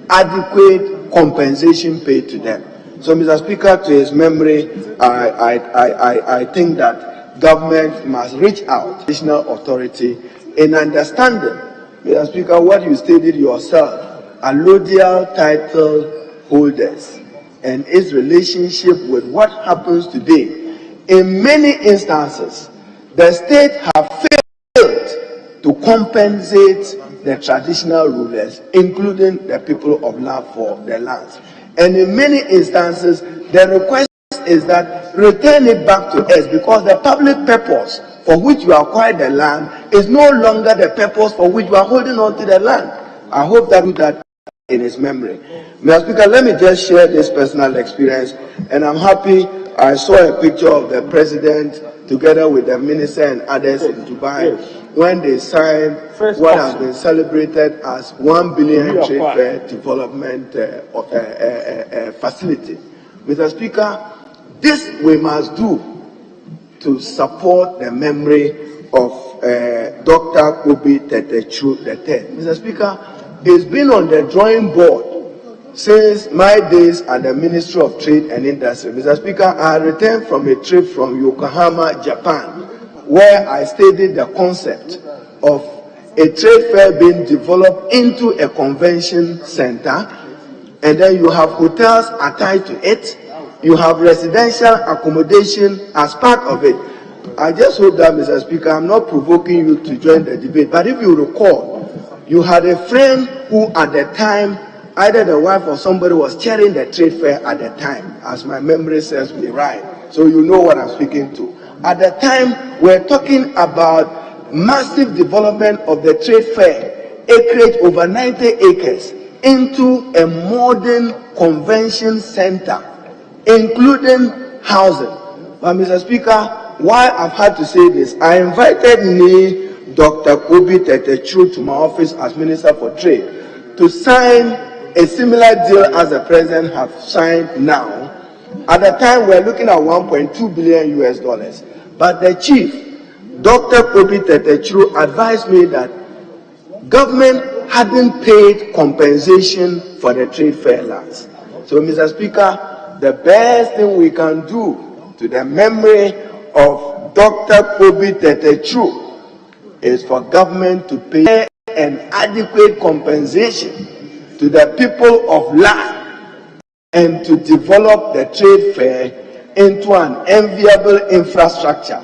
adequate compensation paid to them. So, Mr. Speaker, to his memory, I think that government must reach out to additional authority in understanding, Mr. Speaker, what you stated yourself, allodial title holders and its relationship with what happens today. In many instances, the state have failed to compensate the traditional rulers, including the people of land, for their lands. And in many instances, the request is that return it back to us, because the public purpose for which you acquired the land is no longer the purpose for which you are holding on to the land. I hope that in his memory. Mr. Speaker, let me just share this personal experience, and I'm happy I saw a picture of the president together with the minister and others in Dubai when they signed what has been celebrated as 1 billion trade fair development facility. Mr. Speaker, this we must do to support the memory of Dr. Kobe Tetechu III. Mr. Speaker, it's been on the drawing board since my days at the Ministry of Trade and Industry. Mr. Speaker, I returned from a trip from Yokohama, Japan, where I studied the concept of a trade fair being developed into a convention center, and then you have hotels attached to it, you have residential accommodation as part of it. I just hope that, Mr. Speaker, I'm not provoking you to join the debate, but if you recall, you had a friend who at the time, either the wife or somebody was chairing the trade fair at the time, as my memory serves me right. So you know what I'm speaking to. At the time, we're talking about massive development of the trade fair, acreage over 90 acres, into a modern convention center, including housing. But Mr. Speaker, why I've had to say this, I invited Dr. Kobe Tetechu to my office as Minister for Trade to sign a similar deal as the President has signed now. At the time, we're looking at $1.2 billion US. But the Chief, Dr. Kobe Tetechu, advised me that government hadn't paid compensation for the trade fair lands. So, Mr. Speaker, the best thing we can do to the memory of Dr. Kobe Tetechu is for government to pay an adequate compensation to the people of land and to develop the trade fair into an enviable infrastructure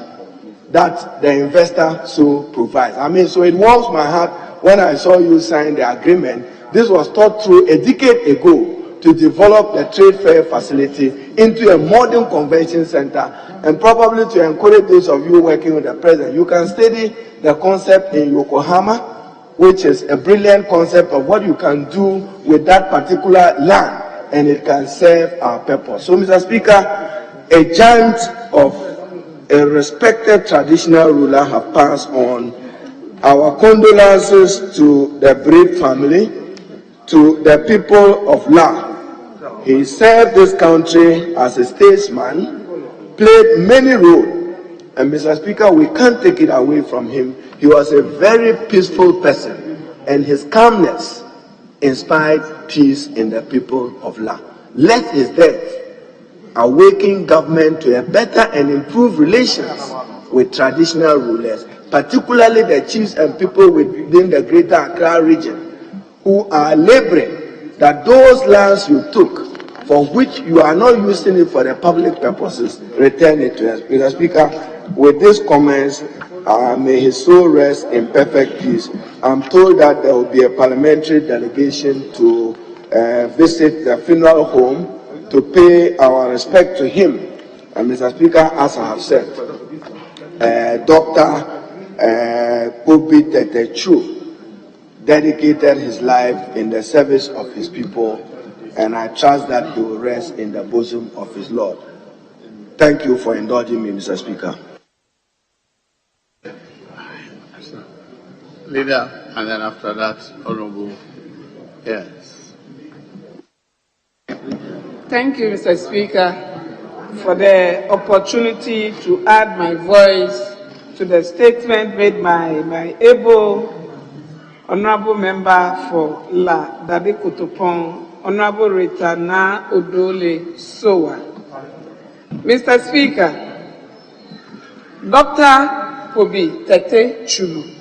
that the investor so provides. I mean, so it warms my heart when I saw you sign the agreement. This was thought through a decade ago to develop the trade fair facility into a modern convention center, and probably to encourage those of you working with the President. You can study the concept in Yokohama, which is a brilliant concept of what you can do with that particular land, and it can serve our purpose. So, Mr. Speaker, a giant of a respected traditional ruler have passed on. Our condolences to the bereaved family, to the people of La. He served this country as a statesman, played many roles, and Mr. Speaker, we can't take it away from him. He was a very peaceful person, and his calmness inspired peace in the people of La. Let his death awaken government to a better and improved relations with traditional rulers, particularly the chiefs and people within the Greater Accra region, who are laboring that those lands you took, for which you are not using it for the public purposes, return it to us. Mr. Speaker, with these comments, may his soul rest in perfect peace. I'm told that there will be a parliamentary delegation to visit the funeral home to pay our respect to him. And Mr. Speaker, as I have said, Dr. Procedural dedicated his life in the service of his people, and I trust that he will rest in the bosom of his Lord. Thank you for indulging me, Mr. Speaker. Leader, and then after that, Honorable. Yes. Thank you, Mr. Speaker, for the opportunity to add my voice to the statement made by my able Honorable Member for La Dade Kotopon, Honorable Rita Na Odole Sowa. Mr. Speaker, Dr. Pobi Tete Chulu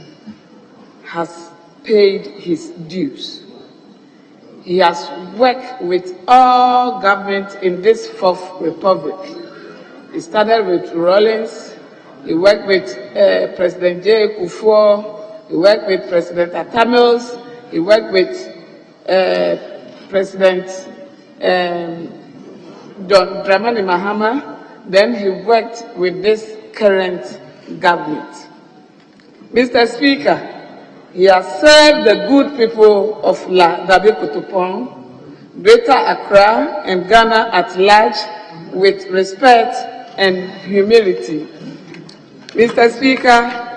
has paid his dues. He has worked with all government in this Fourth Republic. He started with Rawlings, he worked with President J. Kufuor, he worked with President Atamils, he worked with President John Dramani Mahama, then he worked with this current government. Mr. Speaker, he has served the good people of La Dade Kotopon, Greater Accra, and Ghana at large with respect and humility. Mr. Speaker,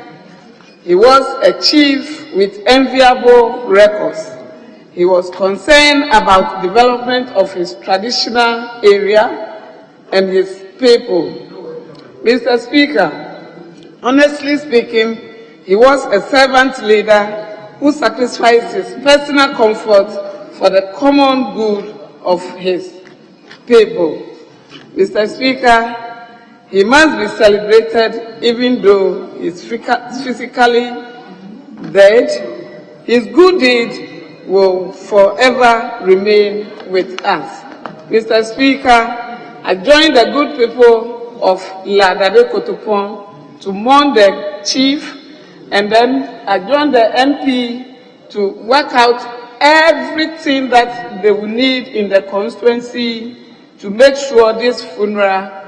he was a chief with enviable records. He was concerned about development of his traditional area and his people. Mr. Speaker, honestly speaking, he was a servant leader who sacrificed his personal comfort for the common good of his people. Mr. Speaker, he must be celebrated even though he is physically dead. His good deed will forever remain with us. Mr. Speaker, I join the good people of La Dade Kotopon to mourn the chief, and then I joined the MP to work out everything that they will need in the constituency to make sure this funeral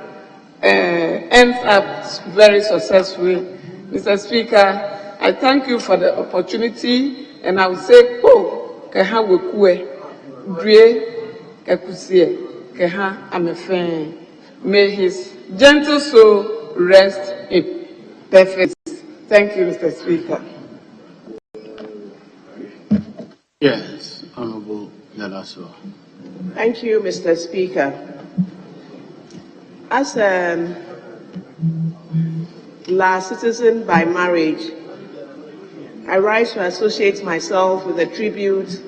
ends up very successfully. Mr. Speaker, I thank you for the opportunity, and I will say, oh, keha wekue, drie, kekusie, keha amefen. May his gentle soul rest in perfect. Thank you, Mr. Speaker. Yes, Honorable Nalaso. Thank you, Mr. Speaker. As a La citizen by marriage, I rise to associate myself with the tribute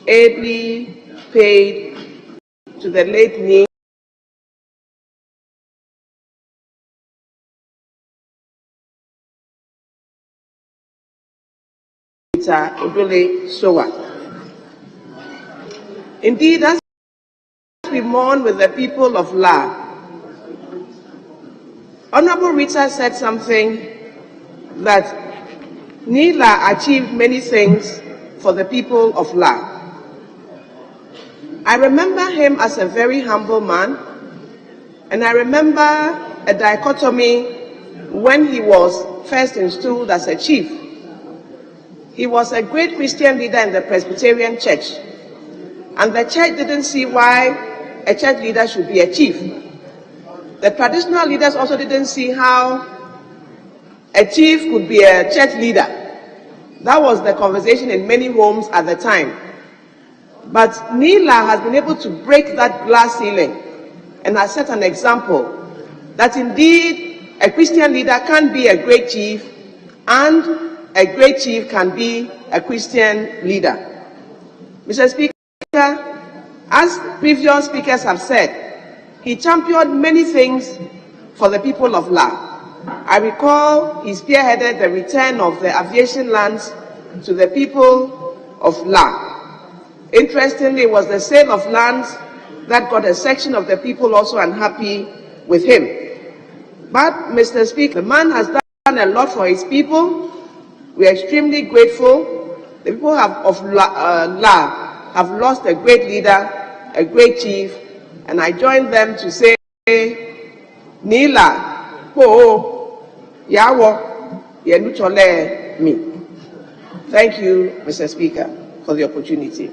ably paid to the late Nii Odole Sowa. Indeed, as we mourn with the people of La, Honorable Rita said something that Nila achieved many things for the people of La. I remember him as a very humble man, and I remember a dichotomy when he was first installed as a chief. He was a great Christian leader in the Presbyterian Church, and the church didn't see why a church leader should be a chief. The traditional leaders also didn't see how a chief could be a church leader. That was the conversation in many homes at the time. But Nila has been able to break that glass ceiling and has set an example that indeed a Christian leader can be a great chief, and a great chief can be a Christian leader. Mr. Speaker, as previous speakers have said, he championed many things for the people of La. I recall he spearheaded the return of the aviation lands to the people of La. Interestingly, it was the sale of lands that got a section of the people also unhappy with him. But, Mr. Speaker, the man has done a lot for his people. We are extremely grateful. The people of La have lost a great leader, a great chief, and I join them to say, Nila, po, yawo, yenuchole mi. Thank you, Mr. Speaker, for the opportunity.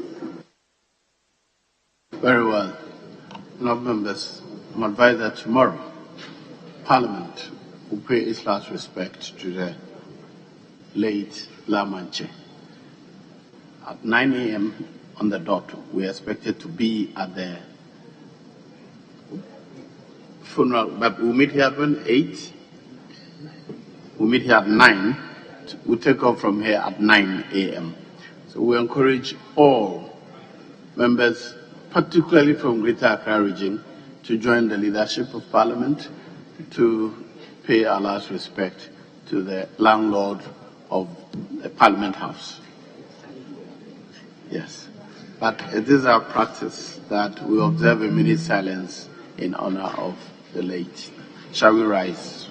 Very well. Honourable members, I'm advised that tomorrow Parliament will pay its last respect to the late Manche. At 9 a.m. on the dot, we are expected to be at the funeral, but we'll meet here at 8. We'll meet here at 9. We'll take off from here at 9 a.m. So we encourage all members, particularly from Greater Accra region, to join the leadership of Parliament to pay our last respect to the landlord of the Parliament House. Yes, but it is our practice that we observe a minute silence in honor of the late. Shall we rise?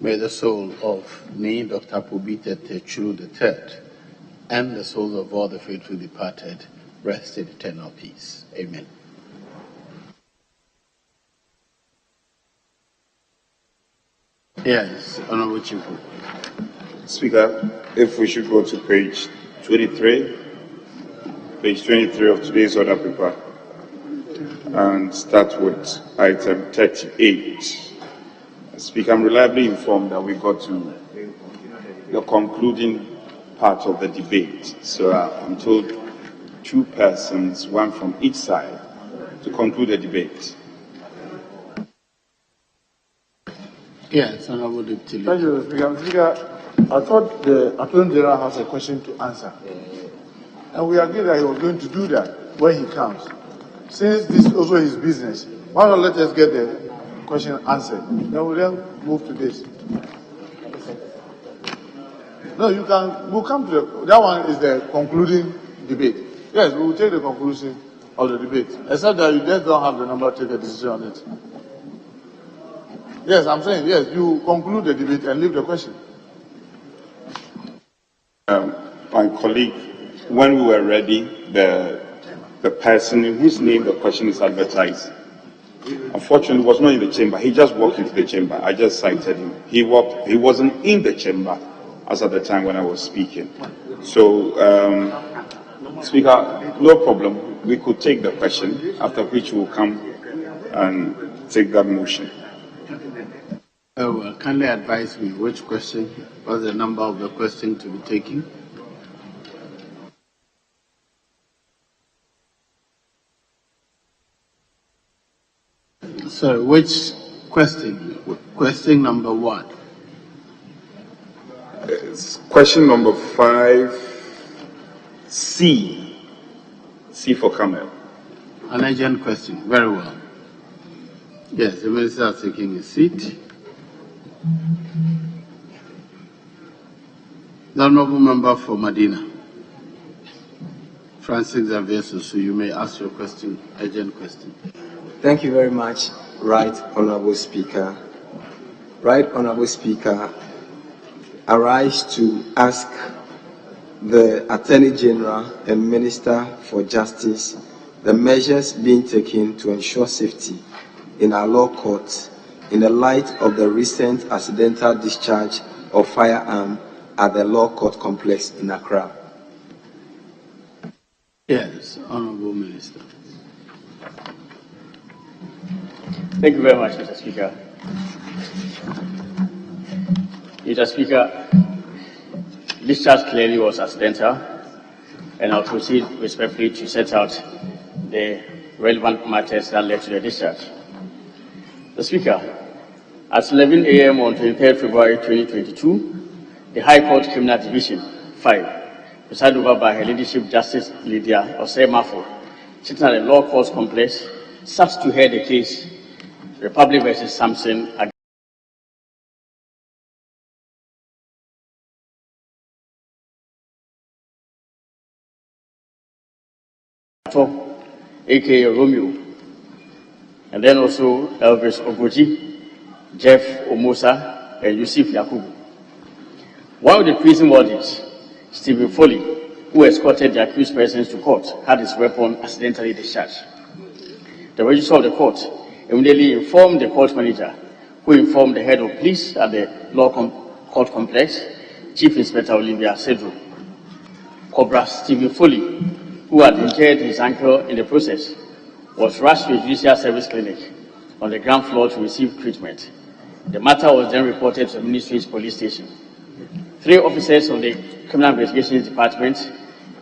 May the soul of me, Dr. Pobite Techuru III, and the souls of all the faithful departed rest in eternal peace. Amen. Yes, Honorable Chief. Speaker, if we should go to page 23 of today's order paper, and start with item 38. Speaker, I'm reliably informed that we got to the concluding part of the debate. So I'm told 2 persons, 1 from each side, to conclude the debate. Yes, Honorable Deputy. Thank you, Speaker. Speaker, I thought the Attorney General has a question to answer. And we agreed that he was going to do that when he comes. Since this is also his business, why not let us get the question answered? Then we'll then move to this. No, you can, we'll come to that one is the concluding debate. Yes, we will take the conclusion of the debate. Except that you just don't have the number to take a decision on it. Yes, I'm saying, yes, you conclude the debate and leave the question. My colleague, when we were ready, the person in whose name the question is advertised, unfortunately was not in the chamber. He just walked into the chamber. I just cited him. He wasn't in the chamber as at the time when I was speaking. So, Speaker, no problem. We could take the question, after which we'll come and take that motion. Well, kindly advise me which question, what's the number of the question to be taken? So, which question? Question number 1. Question number 5, C. C for camel. An urgent question. Very well. Yes, the minister is taking his seat. The honorable member for Medina, Francis Xavier Susu, you may ask your question, urgent question. Thank you very much, Right Honorable Speaker. Right Honorable Speaker, I rise to ask the Attorney General and Minister for Justice the measures being taken to ensure safety in our law courts in the light of the recent accidental discharge of firearm at the law court complex in Accra. Yes, Honorable Minister. Thank you very much, Mr. Speaker. Mr. Speaker, discharge clearly was accidental, and I'll proceed respectfully to set out the relevant matters that led to the discharge. The Speaker, At 11 a.m. on 23rd February 2022, the High Court Criminal Division 5, presided over by Her Ladyship Justice Lydia Osei-Mafo, sitting at the Law Courts Complex, sat to hear the case Republic versus Samson aka Romeo, and then also Elvis Ogoji, Jeff Omosa, and Yusuf Yakubu. One of the prison wardens, Stephen Foley, who escorted the accused persons to court, had his weapon accidentally discharged. The registrar of the court immediately informed the court manager, who informed the head of police at the court complex, Chief Inspector Olivia Cedro. Cobra Stephen Foley, who had injured his ankle in the process, was rushed to a judicial service clinic on the ground floor to receive treatment. The matter was then reported to the Ministerial Police Station. 3 officers of the Criminal Investigations Department,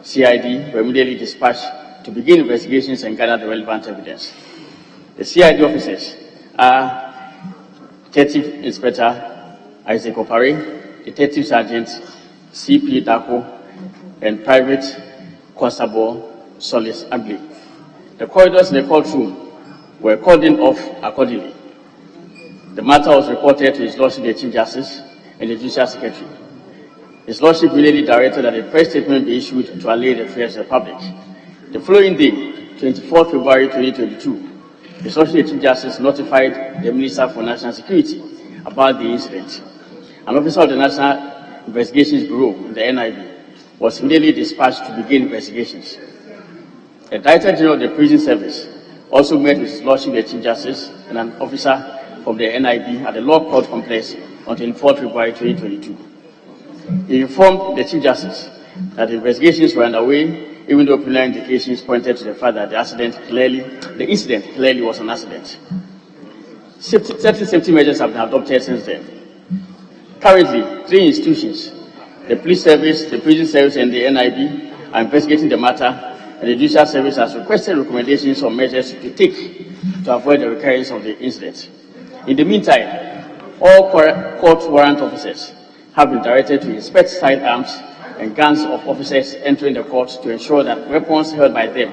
CID, were immediately dispatched to begin investigations and gather the relevant evidence. The CID officers are Detective Inspector Isaac Opare, Detective Sergeant CP Dako, and Private Constable Solis Agli. The corridors in the courtroom were cordoned off accordingly. The matter was reported to His Lordship the Chief Justice and the Judicial Secretary. His Lordship immediately directed that a press statement be issued to allay the fears of the public. The following day, 24th February 2022, His Lordship the Chief Justice notified the Minister for National Security about the incident. An officer of the National Investigations Bureau, the NIB, was immediately dispatched to begin investigations. The Director General of the Prison Service also met with His Lordship the Chief Justice and an officer from the NIB at the Law Court Complex on 24 February 2022. He informed the Chief Justice that the investigations were underway, even though preliminary indications pointed to the fact that the incident clearly was an accident. Certain safety measures have been adopted since then. Currently, 3 institutions, the Police Service, the Prison Service, and the NIB, are investigating the matter, and the Judicial Service has requested recommendations on measures to take to avoid the recurrence of the incident. In the meantime, all court warrant officers have been directed to inspect sidearms and guns of officers entering the court to ensure that weapons held by them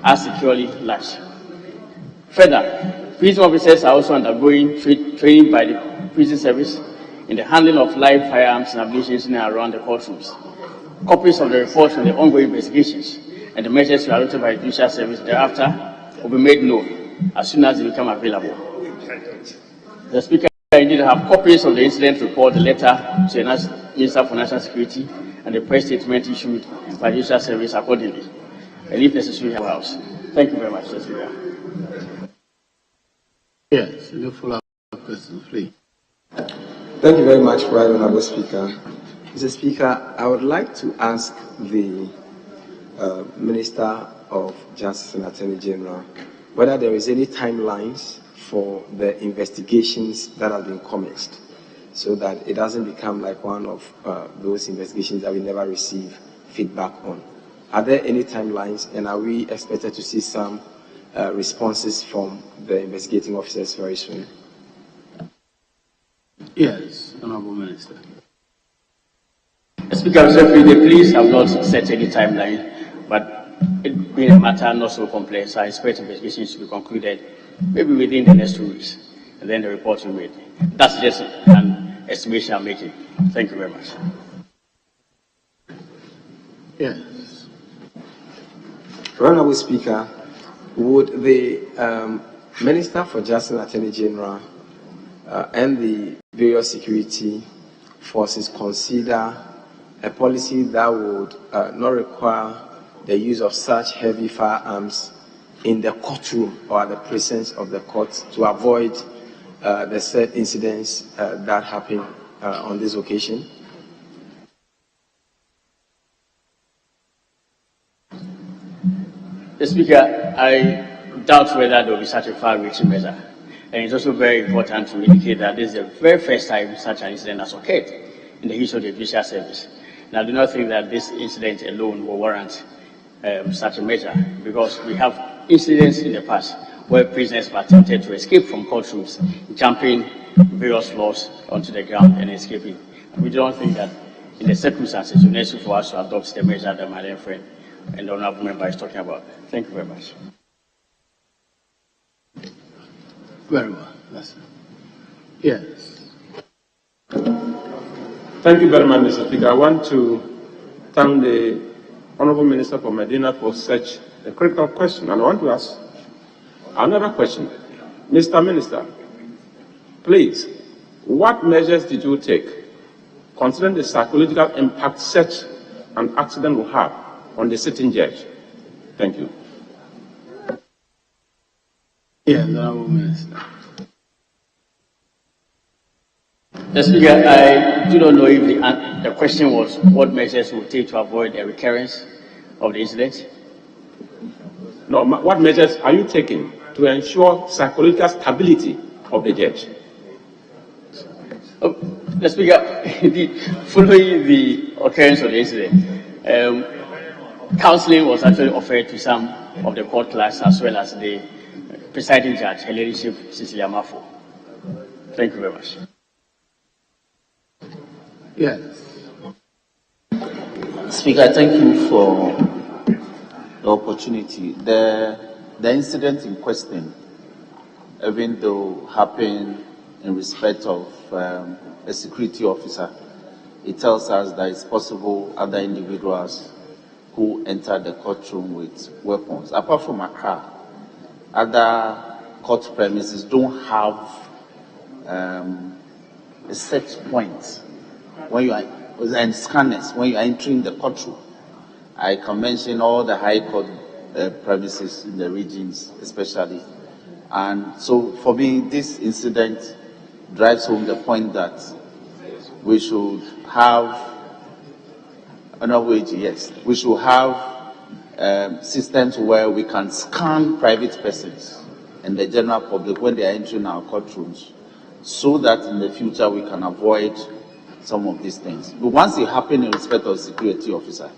are securely latched. Further, prison officers are also undergoing training by the Prison Service in the handling of live firearms and ammunition in and around the courtrooms. Copies of the reports from the ongoing investigations and the measures adopted by the Judicial Service thereafter will be made known as soon as they become available. The Speaker indeed have copies of the incident report, the letter to the Minister for National Security, and the press statement issued by the Judicial Service accordingly, and if necessary, have house. Thank you very much, Mr. Speaker. Yes, the follow-up question, please. Thank you very much, Right Honourable Speaker. Mr. Speaker, I would like to ask the Minister of Justice and Attorney General whether there is any timelines for the investigations that have been commenced, so that it doesn't become like one of those investigations that we never receive feedback on. Are there any timelines, and are we expected to see some responses from the investigating officers very soon? Yes, Honourable Minister. Speaker, the police have not set any timeline, but it being a matter not so complex, I expect investigations to be concluded maybe within the next 2 weeks, and then the report will be made. That's just an estimation I'm making. Thank you very much. Yes. Honourable Speaker, would the Minister for Justice and Attorney General and the various security forces consider a policy that would not require the use of such heavy firearms in the courtroom or the presence of the court to avoid the said incidents that happened on this occasion? Speaker, I doubt whether there will be such a far-reaching measure. And it's also very important to indicate that this is the very first time such an incident has occurred in the history of the Judicial Service. And I do not think that this incident alone will warrant such a measure, because we have incidents in the past where prisoners have attempted to escape from courtrooms, jumping various laws onto the ground and escaping. We don't think that in the circumstances, it's necessary for us to adopt the measure that my dear friend and the honorable member is talking about. Thank you very much. Very well. Yes. Thank you very much, Mr. Speaker. I want to thank the Honorable Minister for Medina for such a critical question. And I want to ask another question. Mr. Minister, please, what measures did you take considering the psychological impact such an accident will have on the sitting judge? Thank you. Yes, Honorable Minister. Mr. Speaker, I do not know if the question was what measures will take to avoid a recurrence of the incident. No, what measures are you taking to ensure psychological stability of the judge? Mr. Speaker, following the occurrence of the incident, counseling was actually offered to some of the court clerks as well as the presiding judge, Her Ladyship Cecilia Mafo. Thank you very much. Yes. Speaker, thank you for the opportunity. The incident in question, even though happened in respect of a security officer, it tells us that it's possible other individuals who entered the courtroom with weapons. Apart from Accra, other court premises don't have a set point when you are, and scanners when you are entering the courtroom. I can mention all the high court premises in the regions especially. And so for me, this incident drives home the point that we should have, we should have systems where we can scan private persons and the general public when they are entering our courtrooms, so that in the future we can avoid some of these things. But once it happens in respect of security officer,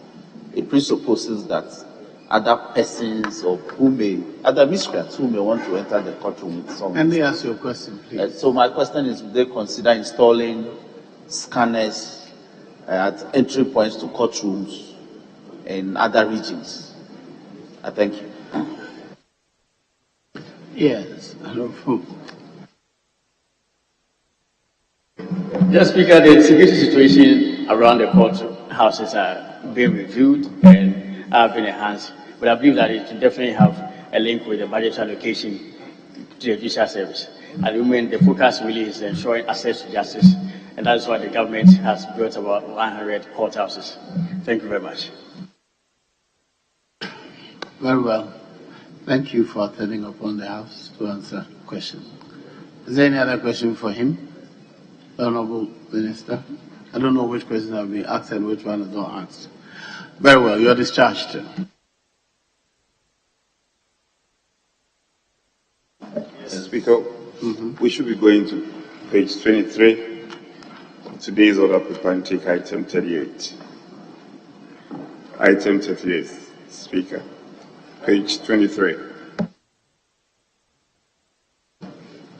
it presupposes that other persons or other miscreants who may want to enter the courtroom with some. Let me ask you a question, please. So my question is, do they consider installing scanners at entry points to courtrooms in other regions? I thank you. Yes. Yes, Speaker, the security situation around the courthouses are being reviewed and have been enhanced. But I believe that it will definitely have a link with the budget allocation to the judicial service. At the moment, the focus really is ensuring access to justice, and that's why the government has built about 100 courthouses. Thank you very much. Very well. Thank you for attending upon the House to answer questions. Is there any other question for him? Honorable Minister, I don't know which questions have been asked and which one is not asked. Very well, you're discharged. Speaker, we should be going to page 23 of today's order preparing take item 38. Item 38, Speaker. Page 23.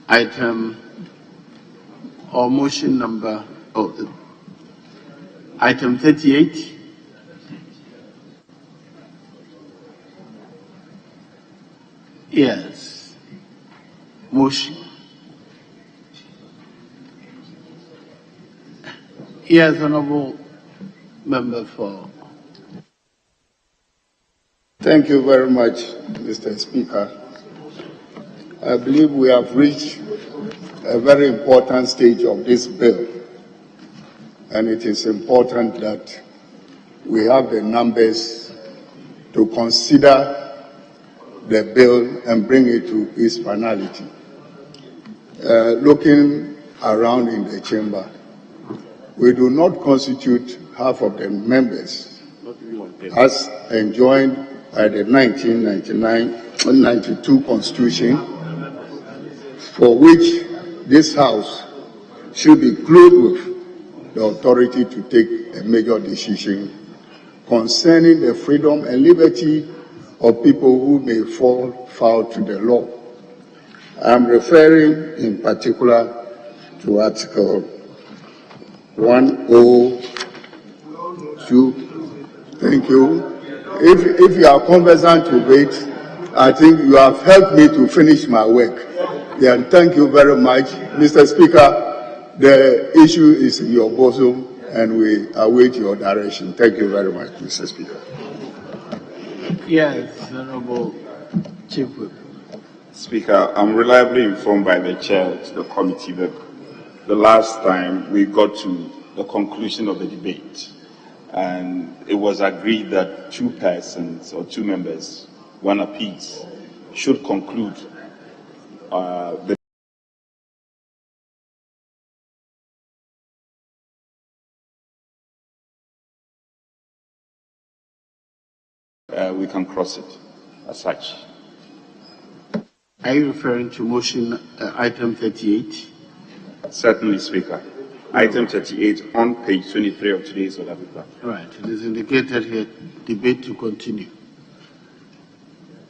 Item or motion number, item 38. Yes. Motion. Yes, Honorable Member for. Thank you very much, Mr. Speaker. I believe we have reached a very important stage of this bill, and it is important that we have the numbers to consider the bill and bring it to its finality. Looking around in the chamber, we do not constitute half of the members as enjoined by the 1992 Constitution, for which this House should be clothed with the authority to take a major decision concerning the freedom and liberty of people who may fall foul to the law I'm referring in particular to Article 102. Thank you. If you are conversant to it, I think you have helped me to finish my work. Yeah, thank you very much. Mr. Speaker, the issue is in your bosom and we await your direction. Thank you very much, Mr. Speaker. Yes, Honorable Chief Whip. Speaker, I'm reliably informed by the chair to the committee that the last time we got to the conclusion of the debate, and it was agreed that two persons or two members, one apiece, should conclude the we can cross it as such. Are you referring to motion item 38? Certainly, Speaker. Item 38 on page 23 of today's order paper. Right. It is indicated here, debate to continue.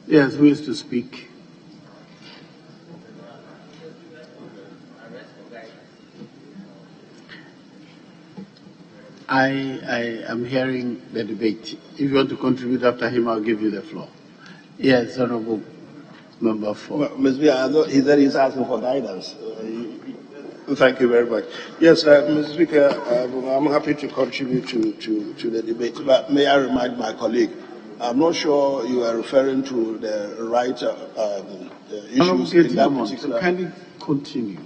Yes, who is to speak? I am hearing the debate. If you want to contribute after him, I'll give you the floor. Yes, Honorable Member 4. Well, Ms. B, he said he's asking for guidance. Thank you very much. Yes, Mr. Speaker, I'm happy to contribute to the debate, but may I remind my colleague, I'm not sure you are referring to the right issues in that particular... Kindly continue.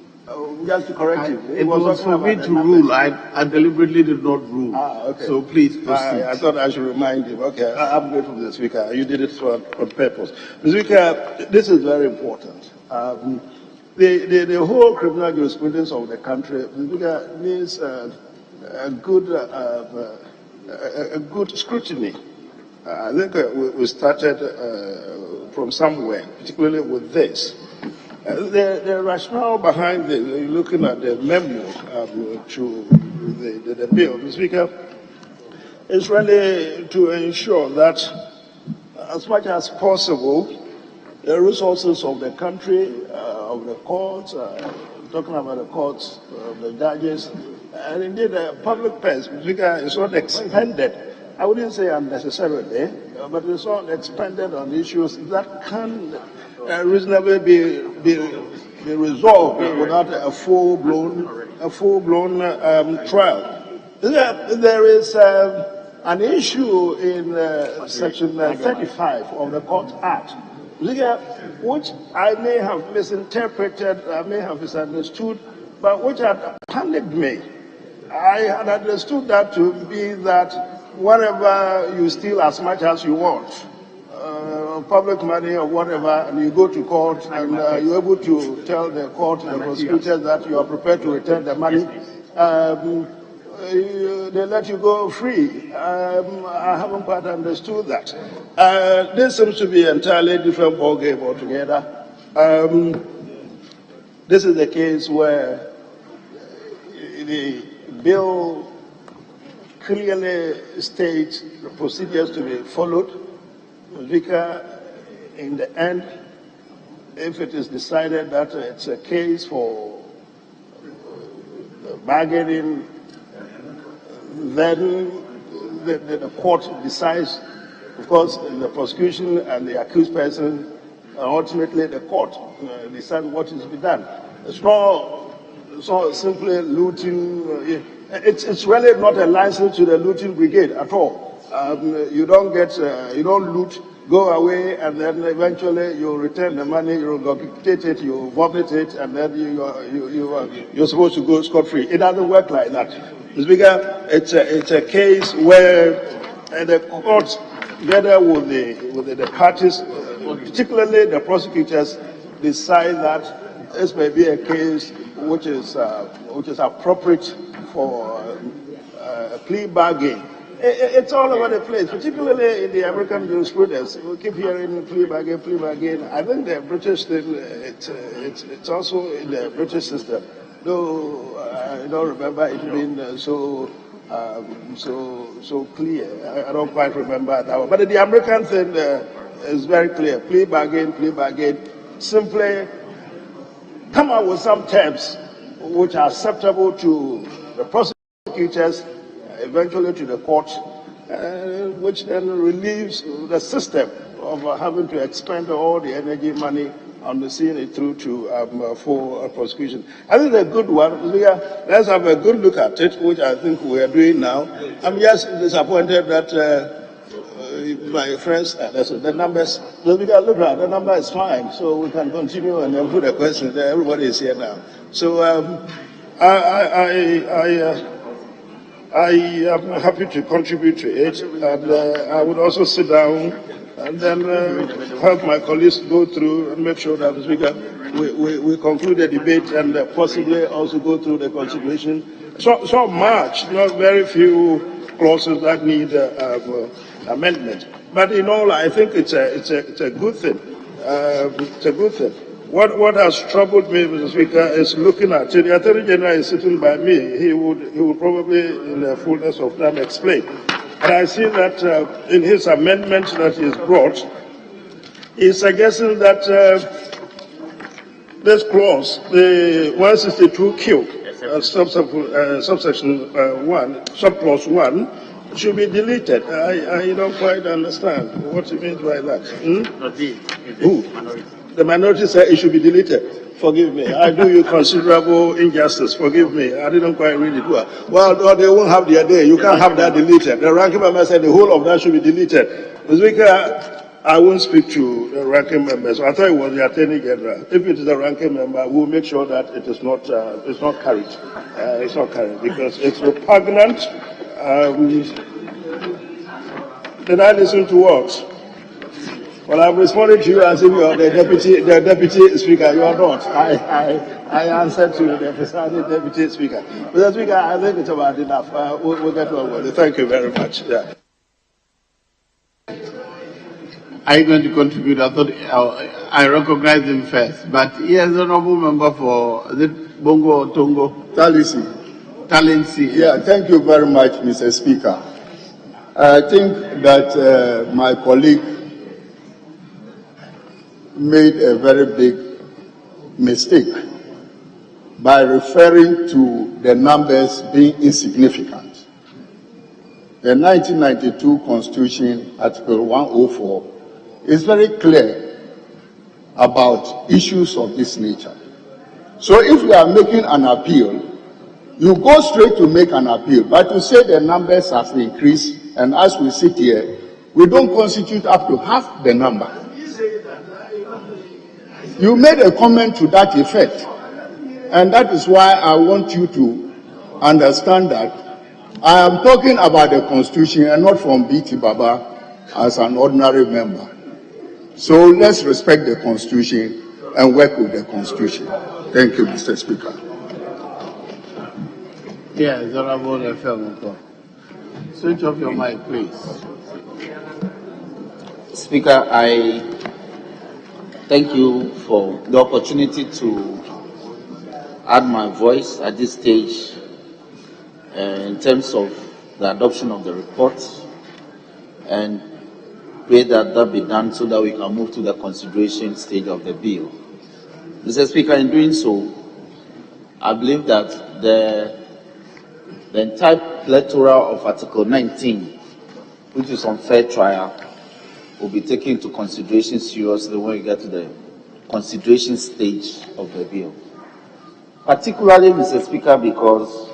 Just to correct you. It was for me to rule. I deliberately did not rule. Okay. So please proceed. I thought I should remind him. Okay, I'm grateful to the Speaker. You did it on purpose. Mr. Speaker, this is very important. The whole criminal jurisprudence of the country, Mr. Speaker, needs a good scrutiny. I think we started from somewhere, particularly with this. The rationale behind this, looking at the memo to the bill, Mr. Speaker, is really to ensure that as much as possible, the resources of the country, of the courts, talking about the courts, the judges, and indeed the public purse, Mr. Speaker, is not expended. I wouldn't say unnecessarily, but it's not expended on issues that can reasonably be resolved without a full-blown trial. There is an issue in Section 35 of the Court Act, which I may have misinterpreted, I may have misunderstood, but which had panicked me. I had understood that to be that whatever you steal as much as you want, public money or whatever, and you go to court and you're able to tell the court and the prosecutors that you are prepared to return the money, they let you go free. I haven't quite understood that. This seems to be an entirely different ballgame altogether. This is the case where the bill clearly states the procedures to be followed. Speaker, in the end, if it is decided that it's a case for bargaining, then the court decides, of course, the prosecution and the accused person, ultimately the court decide what is to be done. It's not simply looting. It's really not a license to the looting brigade at all. You don't loot, go away, and then eventually you return the money, you regurgitate it, you vomit it, and then you're supposed to go scot-free. It doesn't work like that. Mr. Speaker, it's a case where the courts, together with the parties, particularly the prosecutors, decide that this may be a case which is appropriate for a plea bargain. It's all over the place, particularly in the American jurisprudence. We keep hearing plea bargain. I think the British thing, it's also in the British system. Though I don't remember it being so clear. I don't quite remember that one. But the American thing is very clear. Plea bargain. Simply come up with some terms which are acceptable to the prosecutors, eventually to the court, which then relieves the system of having to expend all the energy, money on seeing it through to full prosecution. I think it's a good one. Let's have a good look at it, which I think we are doing now. I'm just disappointed that my friends, the numbers, look at the number is fine, so we can continue and then put a question there. Everybody is here now. So I am happy to contribute to it, and I would also sit down and then help my colleagues go through and make sure that we conclude the debate and possibly also go through the consideration. So much, not very few clauses that need amendment. But in all, I think it's a good thing. It's a good thing. What has troubled me, Mr. Speaker, is looking at it. The Attorney General is sitting by me. He would probably, in the fullness of time, explain. And I see that in his amendment that he's brought, he's suggesting that this clause, the 162Q, subsection 1, subclause 1, should be deleted. I don't quite understand what he means by that. The minority said it should be deleted. Forgive me. I do you considerable injustice. Forgive me. I didn't quite read it well. Well, they won't have their day. You can't have that deleted. The ranking member said the whole of that should be deleted. Mr. Speaker, I won't speak to the ranking members. I thought it was the Attorney General. If it is the ranking member, we'll make sure that it is not carried. It's not carried because it's repugnant. Did I listen to what? Well, I'm responding to you as if you are the deputy speaker. You are not. I answered to the presiding deputy speaker. Mr. Speaker, I think it's about enough. We'll get on with it. Thank you very much. Yeah. Are you going to contribute? I thought I recognized him first. But he is an honorable member for the Bongo or Tongo? Talensi. Yeah, thank you very much, Mr. Speaker. I think that my colleague made a very big mistake by referring to the numbers being insignificant. The 1992 Constitution, Article 104, is very clear about issues of this nature. So if you are making an appeal, you go straight to make an appeal, but to say the numbers have increased, and as we sit here, we don't constitute up to half the number. You made a comment to that effect, and that is why I want you to understand that I am talking about the Constitution and not from BT Baba as an ordinary member. So let's respect the Constitution and work with the Constitution. Thank you, Mr. Speaker. Yes, Honorable FM. Switch off your mic, please. Speaker, I thank you for the opportunity to add my voice at this stage in terms of the adoption of the report, and pray that that be done so that we can move to the consideration stage of the bill. Mr. Speaker, in doing so, I believe that the entire plethora of Article 19, which is on fair trial, will be taken into consideration seriously when we get to the consideration stage of the bill. Particularly, Mr. Speaker, because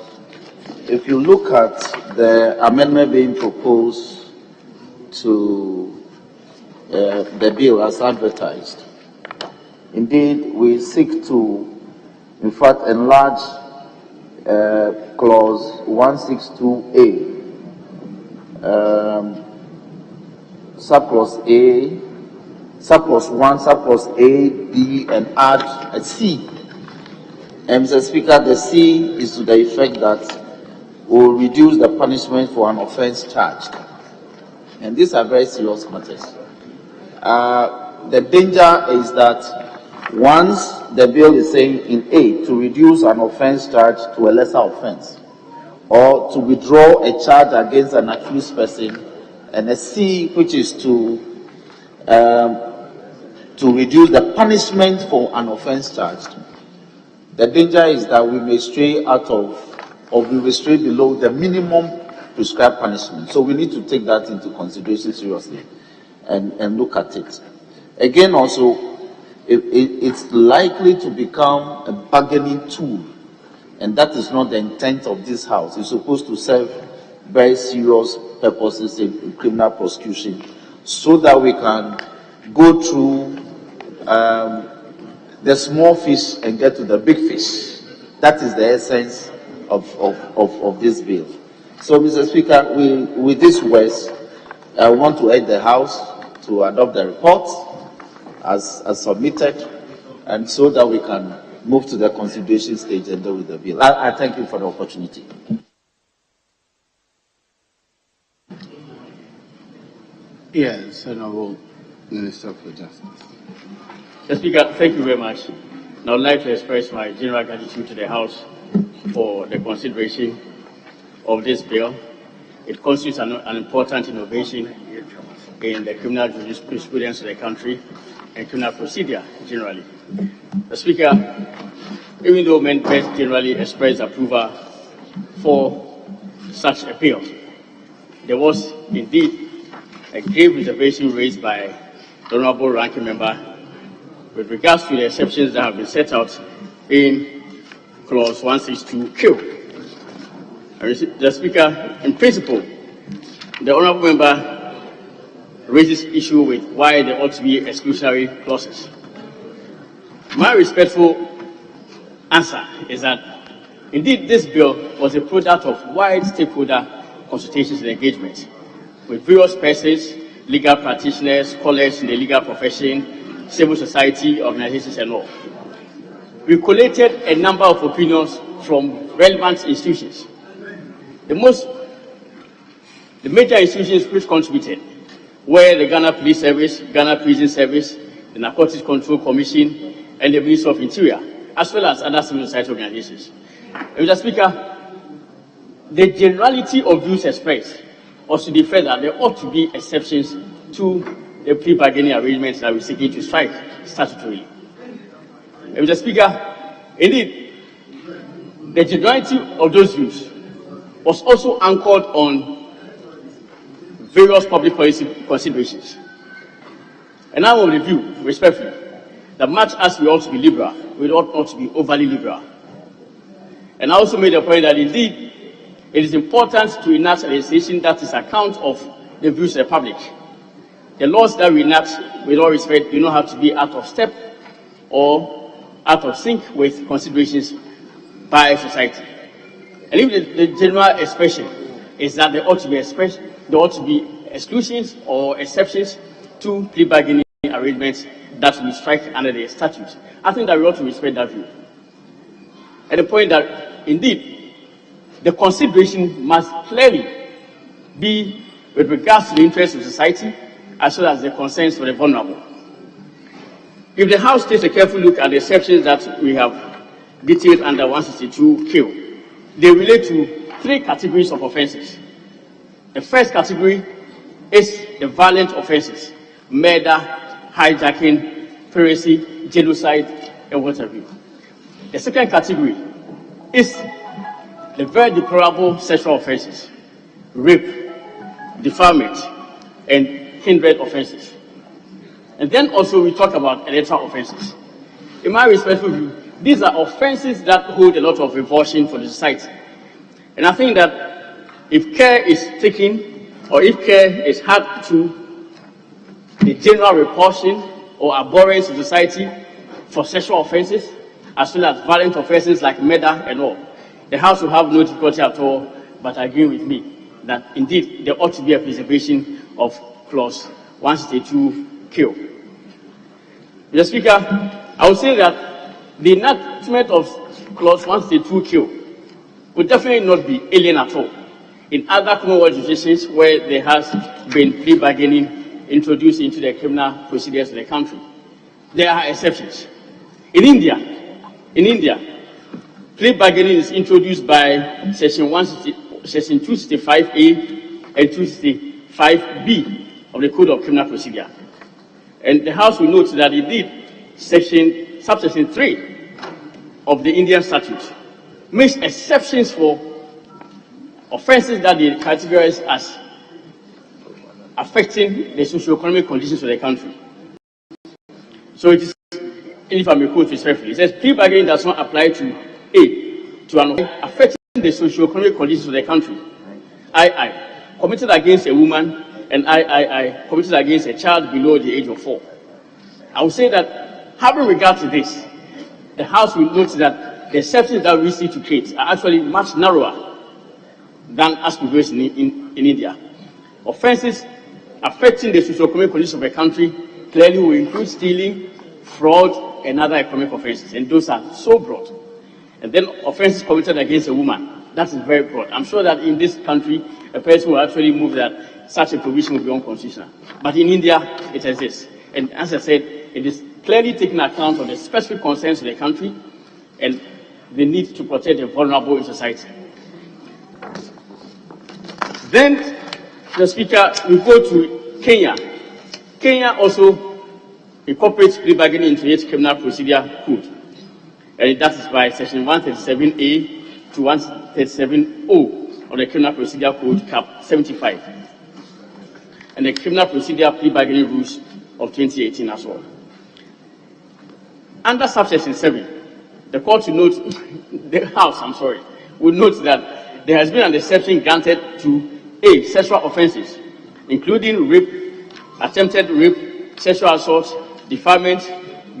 if you look at the amendment being proposed to the bill as advertised, indeed, we seek to, in fact, enlarge clause 162A, subclause A, subclause 1, subclause A, B, and add a C. And Mr. Speaker, the C is to the effect that we will reduce the punishment for an offense charged. And these are very serious matters. The danger is that once the bill is saying in A to reduce an offense charge to a lesser offense, or to withdraw a charge against an accused person, and a C, which is to reduce the punishment for an offense charged, The danger is that we may stray out of, or we will stray below the minimum prescribed punishment. So we need to take that into consideration seriously and look at it. Again, also, it's likely to become a bargaining tool, and that is not the intent of this House. It's supposed to serve very serious purposes in criminal prosecution, so that we can go through the small fish and get to the big fish. That is the essence of this bill. So, Mr. Speaker, with these words, I want to urge the House to adopt the report as submitted, and so that we can move to the consideration stage and deal with the bill. I thank you for the opportunity. Yes, Honorable Minister for Justice. Mr. Speaker, thank you very much. And I would like to express my general gratitude to the House for the consideration of this bill. It constitutes an important innovation in the criminal jurisprudence of the country and criminal procedure generally. Mr. Speaker, even though members generally expressed approval for such a bill, there was indeed a grave reservation raised by the Honourable Ranking Member with regards to the exceptions that have been set out in Clause 162Q. The Speaker, in principle, the Honourable Member raises issue with why there ought to be exclusionary clauses. My respectful answer is that, indeed, this bill was a product of wide stakeholder consultations and engagement with various persons, legal practitioners, scholars in the legal profession, civil society organizations and all. We collated a number of opinions from relevant institutions. The major institutions which contributed were the Ghana Police Service, Ghana Prison Service, the Narcotics Control Commission, and the Ministry of Interior, as well as other civil society organizations. Mr. Speaker, the generality of views expressed was to the fact that there ought to be exceptions to the plea bargaining arrangements that we seeking to strike statutorily. Mr. Speaker, indeed, the generality of those views was also anchored on various public policy considerations. And I will review, respectfully, that much as we ought to be liberal, we ought not to be overly liberal. And I also made the point that indeed, it is important to enact legislation that is account of the views of the public. The laws that we enact, with all respect, do not have to be out of step or out of sync with considerations by society. And if the general expression is that there ought to be exclusions or exceptions to plea bargaining arrangements that we strike under the statute, I think that we ought to respect that view. And the point that, indeed, the consideration must clearly be with regards to the interests of society as well as the concerns for the vulnerable. If the House takes a careful look at the exceptions that we have detailed under 162Q, they relate to three categories of offenses. The first category is the violent offenses: murder, hijacking, piracy, genocide, and what have you. The second category is the very deplorable sexual offenses: rape, defilement, and kindred offenses. And then also we talk about electoral offenses. In my respectful view, these are offenses that hold a lot of revulsion for the society. And I think that if care is taken, or if care is had to the general repulsion or abhorrence of society for sexual offenses, as well as violent offenses like murder and all, the House will have no difficulty at all but agreeing with me that indeed there ought to be a preservation of Clause 162Q. Mr. Speaker, I would say that the enactment of Clause 162Q would definitely not be alien at all. In other Commonwealth jurisdictions where there has been plea bargaining introduced into the criminal procedures of the country, there are exceptions. In India, plea bargaining is introduced by Section 265A and 265B of the Code of Criminal Procedure. And the House will note that indeed, subsection 3 of the Indian statute makes exceptions for offenses that they categorize as affecting the socio-economic conditions of the country. So it is, if I may quote respectfully, it says plea bargaining does not apply to an offense affecting the socio-economic conditions of the country. I committed against a woman, and I committed against a child below the age of 4. I would say that, having regard to this, the House will note that the exceptions that we seek to create are actually much narrower than as prevails in India. Offenses affecting the socio-economic conditions of a country clearly will include stealing, fraud, and other economic offenses, and those are so broad. And then offenses committed against a woman, that is very broad. I'm sure that in this country, a person will actually move that such a provision will be unconstitutional. But in India, it exists. And as I said, it is clearly taking account of the specific concerns of the country and the need to protect the vulnerable in society. Then, the Speaker, we go to Kenya. Kenya also incorporates plea bargaining into its criminal procedure code. And that is by section 137A to 137O of the criminal procedure code, cap 75. And the criminal procedure plea bargaining rules of 2018 as well. Under subsection 7, the court will note, the House, will note that there has been an exception granted to sexual offenses, including rape, attempted rape, sexual assault, defilement,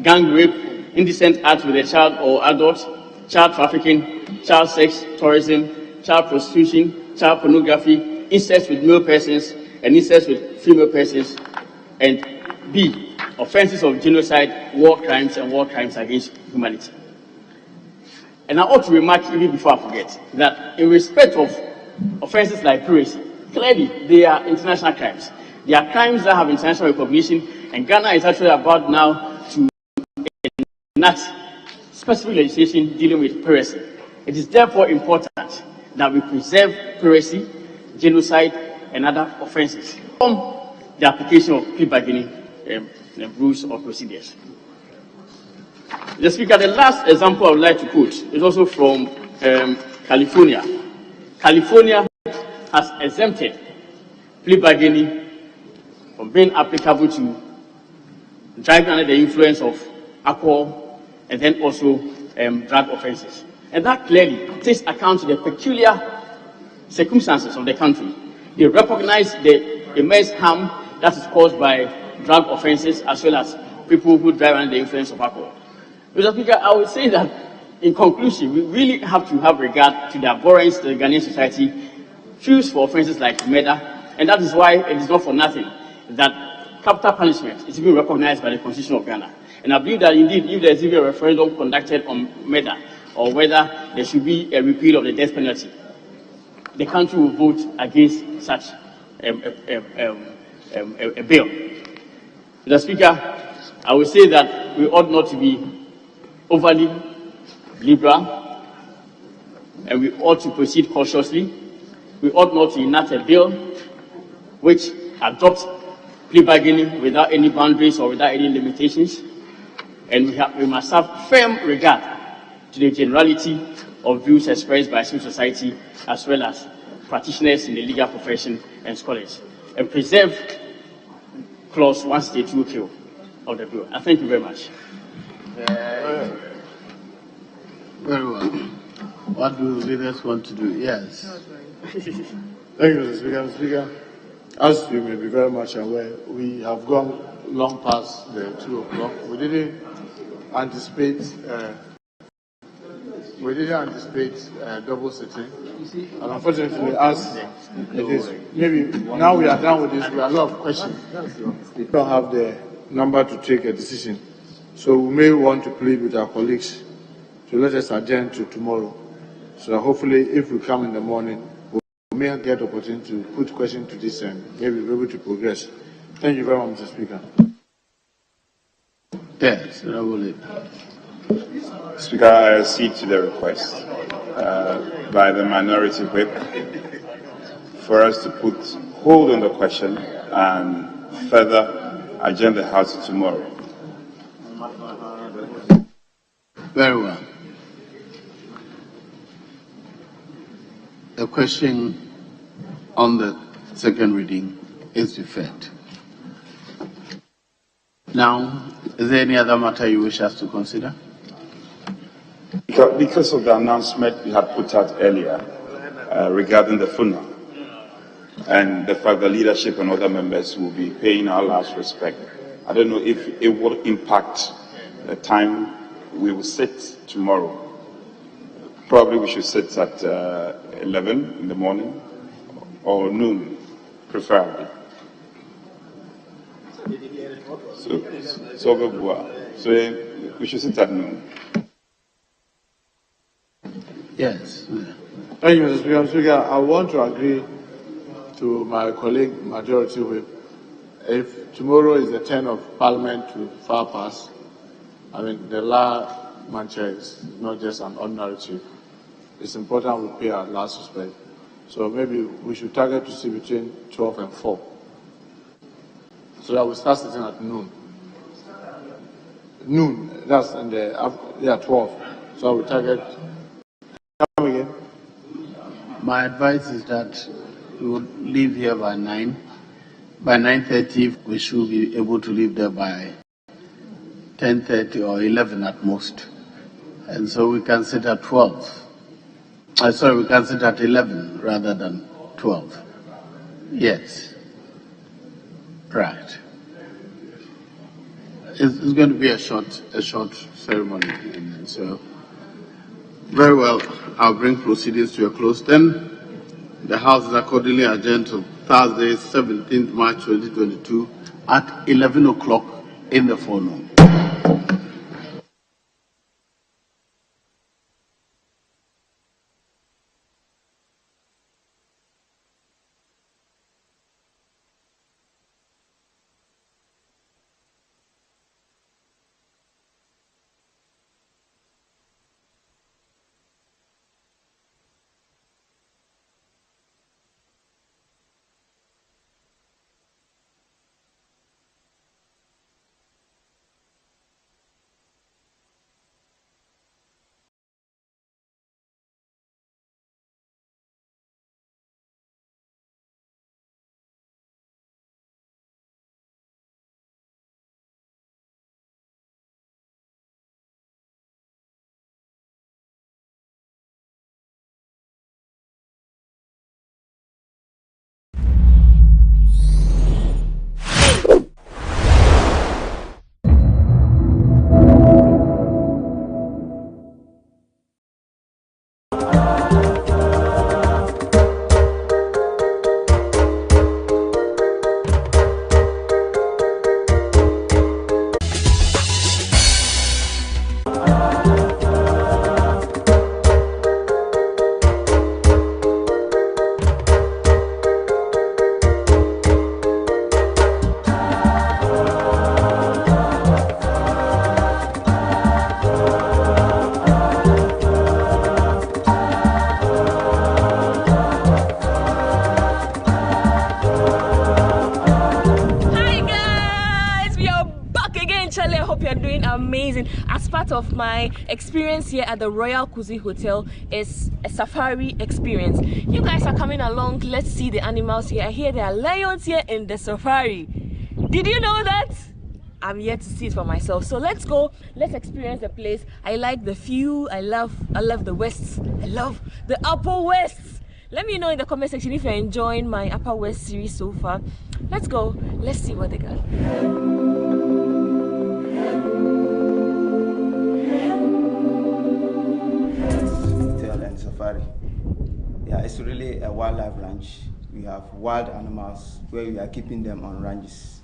gang rape, indecent acts with a child or adult, child trafficking, child sex, tourism, child prostitution, child pornography, incest with male persons, and incest with female persons, and B, offenses of genocide, war crimes, and war crimes against humanity. And I ought to remark, even before I forget, that in respect of offenses like piracy, clearly they are international crimes. They are crimes that have international recognition, and Ghana is actually about now to enact specific legislation dealing with piracy. It is therefore important that we preserve piracy, genocide, and other offenses from the application of plea bargaining rules or procedures. The Speaker, the last example I would like to quote is also from California. California has exempted plea bargaining from being applicable to driving under the influence of alcohol and then also drug offenses. And that clearly takes account of the peculiar circumstances of the country. They recognize the immense harm that is caused by drug offenses as well as people who drive under the influence of alcohol. Mr. Speaker, I would say that in conclusion, we really have to have regard to the abhorrence the Ghanaian society feels for offenses like murder, and that is why it is not for nothing that capital punishment is being recognized by the Constitution of Ghana. And I believe that indeed, if there is even a referendum conducted on murder, or whether there should be a repeal of the death penalty, the country will vote against such a bill. Mr. Speaker, I would say that we ought not to be overly liberal, and we ought to proceed cautiously. We ought not to enact a bill which adopts plea bargaining without any boundaries or without any limitations, and we must have firm regard to the generality of views expressed by civil society as well as practitioners in the legal profession and scholars, and preserve clause 162K of the bill. I thank you very much. Very well. What do leaders want to do? Yes. Thank you, Mr. Speaker. Mr. Speaker, as you may be very much aware, we have gone long past the 2 o'clock. We didn't anticipate double sitting. And unfortunately, as it is, maybe now we are done with this, we have a lot of questions. We don't have the number to take a decision. So we may want to plead with our colleagues to let us adjourn to tomorrow. So hopefully, if we come in the morning, we may get the opportunity to put questions to this and maybe be able to progress. Thank you very much, Mr. Speaker. Yes, Speaker, I accede to the request by the minority whip for us to put hold on the question and further adjourn the House tomorrow. Very well. the question on the second reading is deferred. Now, is there any other matter you wish us to consider? Because of the announcement we had put out earlier regarding the funeral and the fact that leadership and other members will be paying our last respect, I don't know if it will impact the time we will sit tomorrow. Probably we should sit at 11 in the morning or noon, preferably. So we should sit at noon. Yes. Thank you, Mr. Speaker. I want to agree to my colleague Majority Whip. If tomorrow is the turn of Parliament to far pass, I mean, the law Manche is not just an ordinary chief. It's important we pay our last respect. So maybe we should target to see between 12 and 4. So that we start sitting at noon. Noon, that's in the, 12. So we target. Come again. My advice is that we would leave here by 9. By 9:30, we should be able to leave there by 10:30 or 11 at most. And so we can sit at 12. We can sit at 11 rather than 12. Yes. Right. It's going to be a short ceremony. And so, very well, I'll bring proceedings to a close. Then, the House is accordingly adjourned to Thursday, 17th March 2022 at 11 o'clock in the forenoon. Of my experience here at the Royal Kuzi Hotel is a safari experience. You guys are coming along. Let's see the animals here. I hear there are lions here in the safari. Did you know that? I'm yet to see it for myself. So let's go. Let's experience the place. I like the view. I love the West. I love the Upper West. Let me know in the comment section if you're enjoying my Upper West series so far. Let's go. Let's see what they got. Safari. Yeah, it's really a wildlife ranch. We have wild animals where we are keeping them on ranches.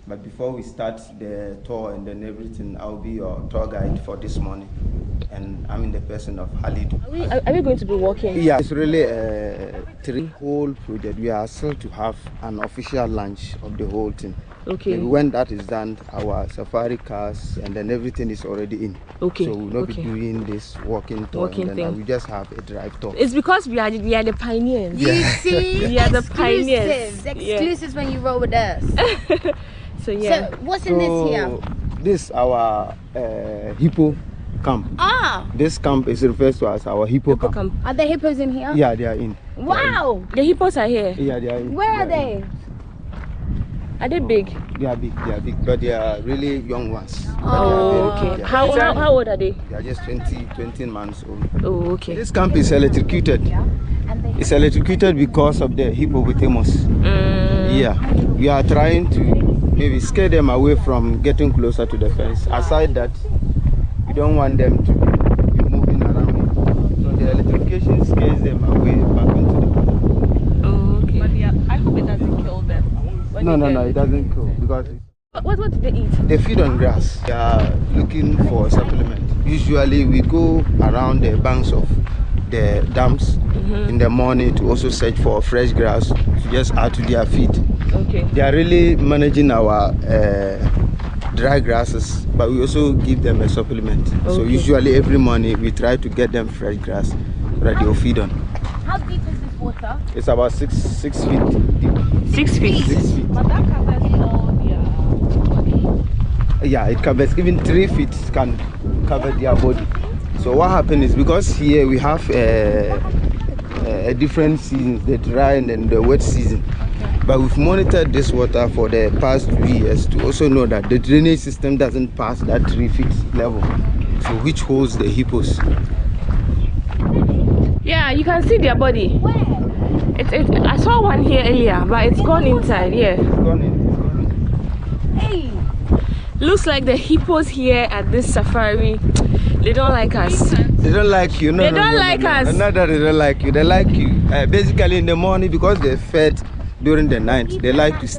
But before we start the tour and then everything, I'll be your tour guide for this morning. And I'm in the person of Halid. Are we going to be walking? Yeah, it's really a whole project. We are still to have an official launch of the whole thing. Okay. Maybe when that is done, our safari cars and then everything is already in. Okay. So we'll not be doing this walking tour. And then we just have a drive tour. It's because we are the pioneers. You see, we are the pioneers. Exclusives when you roll with us. So yeah. So what's in this here? This our hippo camp. Ah. This camp is referred to as our hippo camp. Are the hippos in here? Yeah, they are in. Wow. The hippos are here. Yeah, they are in. Where are they? Are they big? They are big, but they are really young ones. Oh, okay. How old are they? They are just 20 months old. Oh, okay. This camp is electrocuted. It's electrocuted because of the hippopotamus. Yeah, we are trying to maybe scare them away from getting closer to the fence. Aside that, we don't want them to be moving around. So the electrocution scares them away back into the camp. Oh, okay. But yeah, I hope it doesn't kill them. No, it doesn't kill because what do they eat? they feed on grass. They are looking for supplement. Usually we go around the banks of the dams in the morning to also search for fresh grass to just add to their feed. Okay. They are really managing our dry grasses, but we also give them a supplement. So usually every morning we try to get them fresh grass that they will feed on. How deep is this water? It's about 6 feet deep. 6 feet? 6 feet. But that covers all their body. Yeah, it covers, even 3 feet can cover their body. So what happens is, because here we have different seasons, the dry and then the wet season. But we've monitored this water for the past 2 years to also know that the drainage system doesn't pass that 3 feet level, so which holds the hippos. Yeah, you can see their body. I saw one here earlier, but it's gone inside. Yeah. It's gone in. Hey. Looks like the hippos here at this safari, they don't like us. They don't like you. No, they don't like us. Not that they don't like you. They like you. Basically in the morning, because they're fed during the night, they like to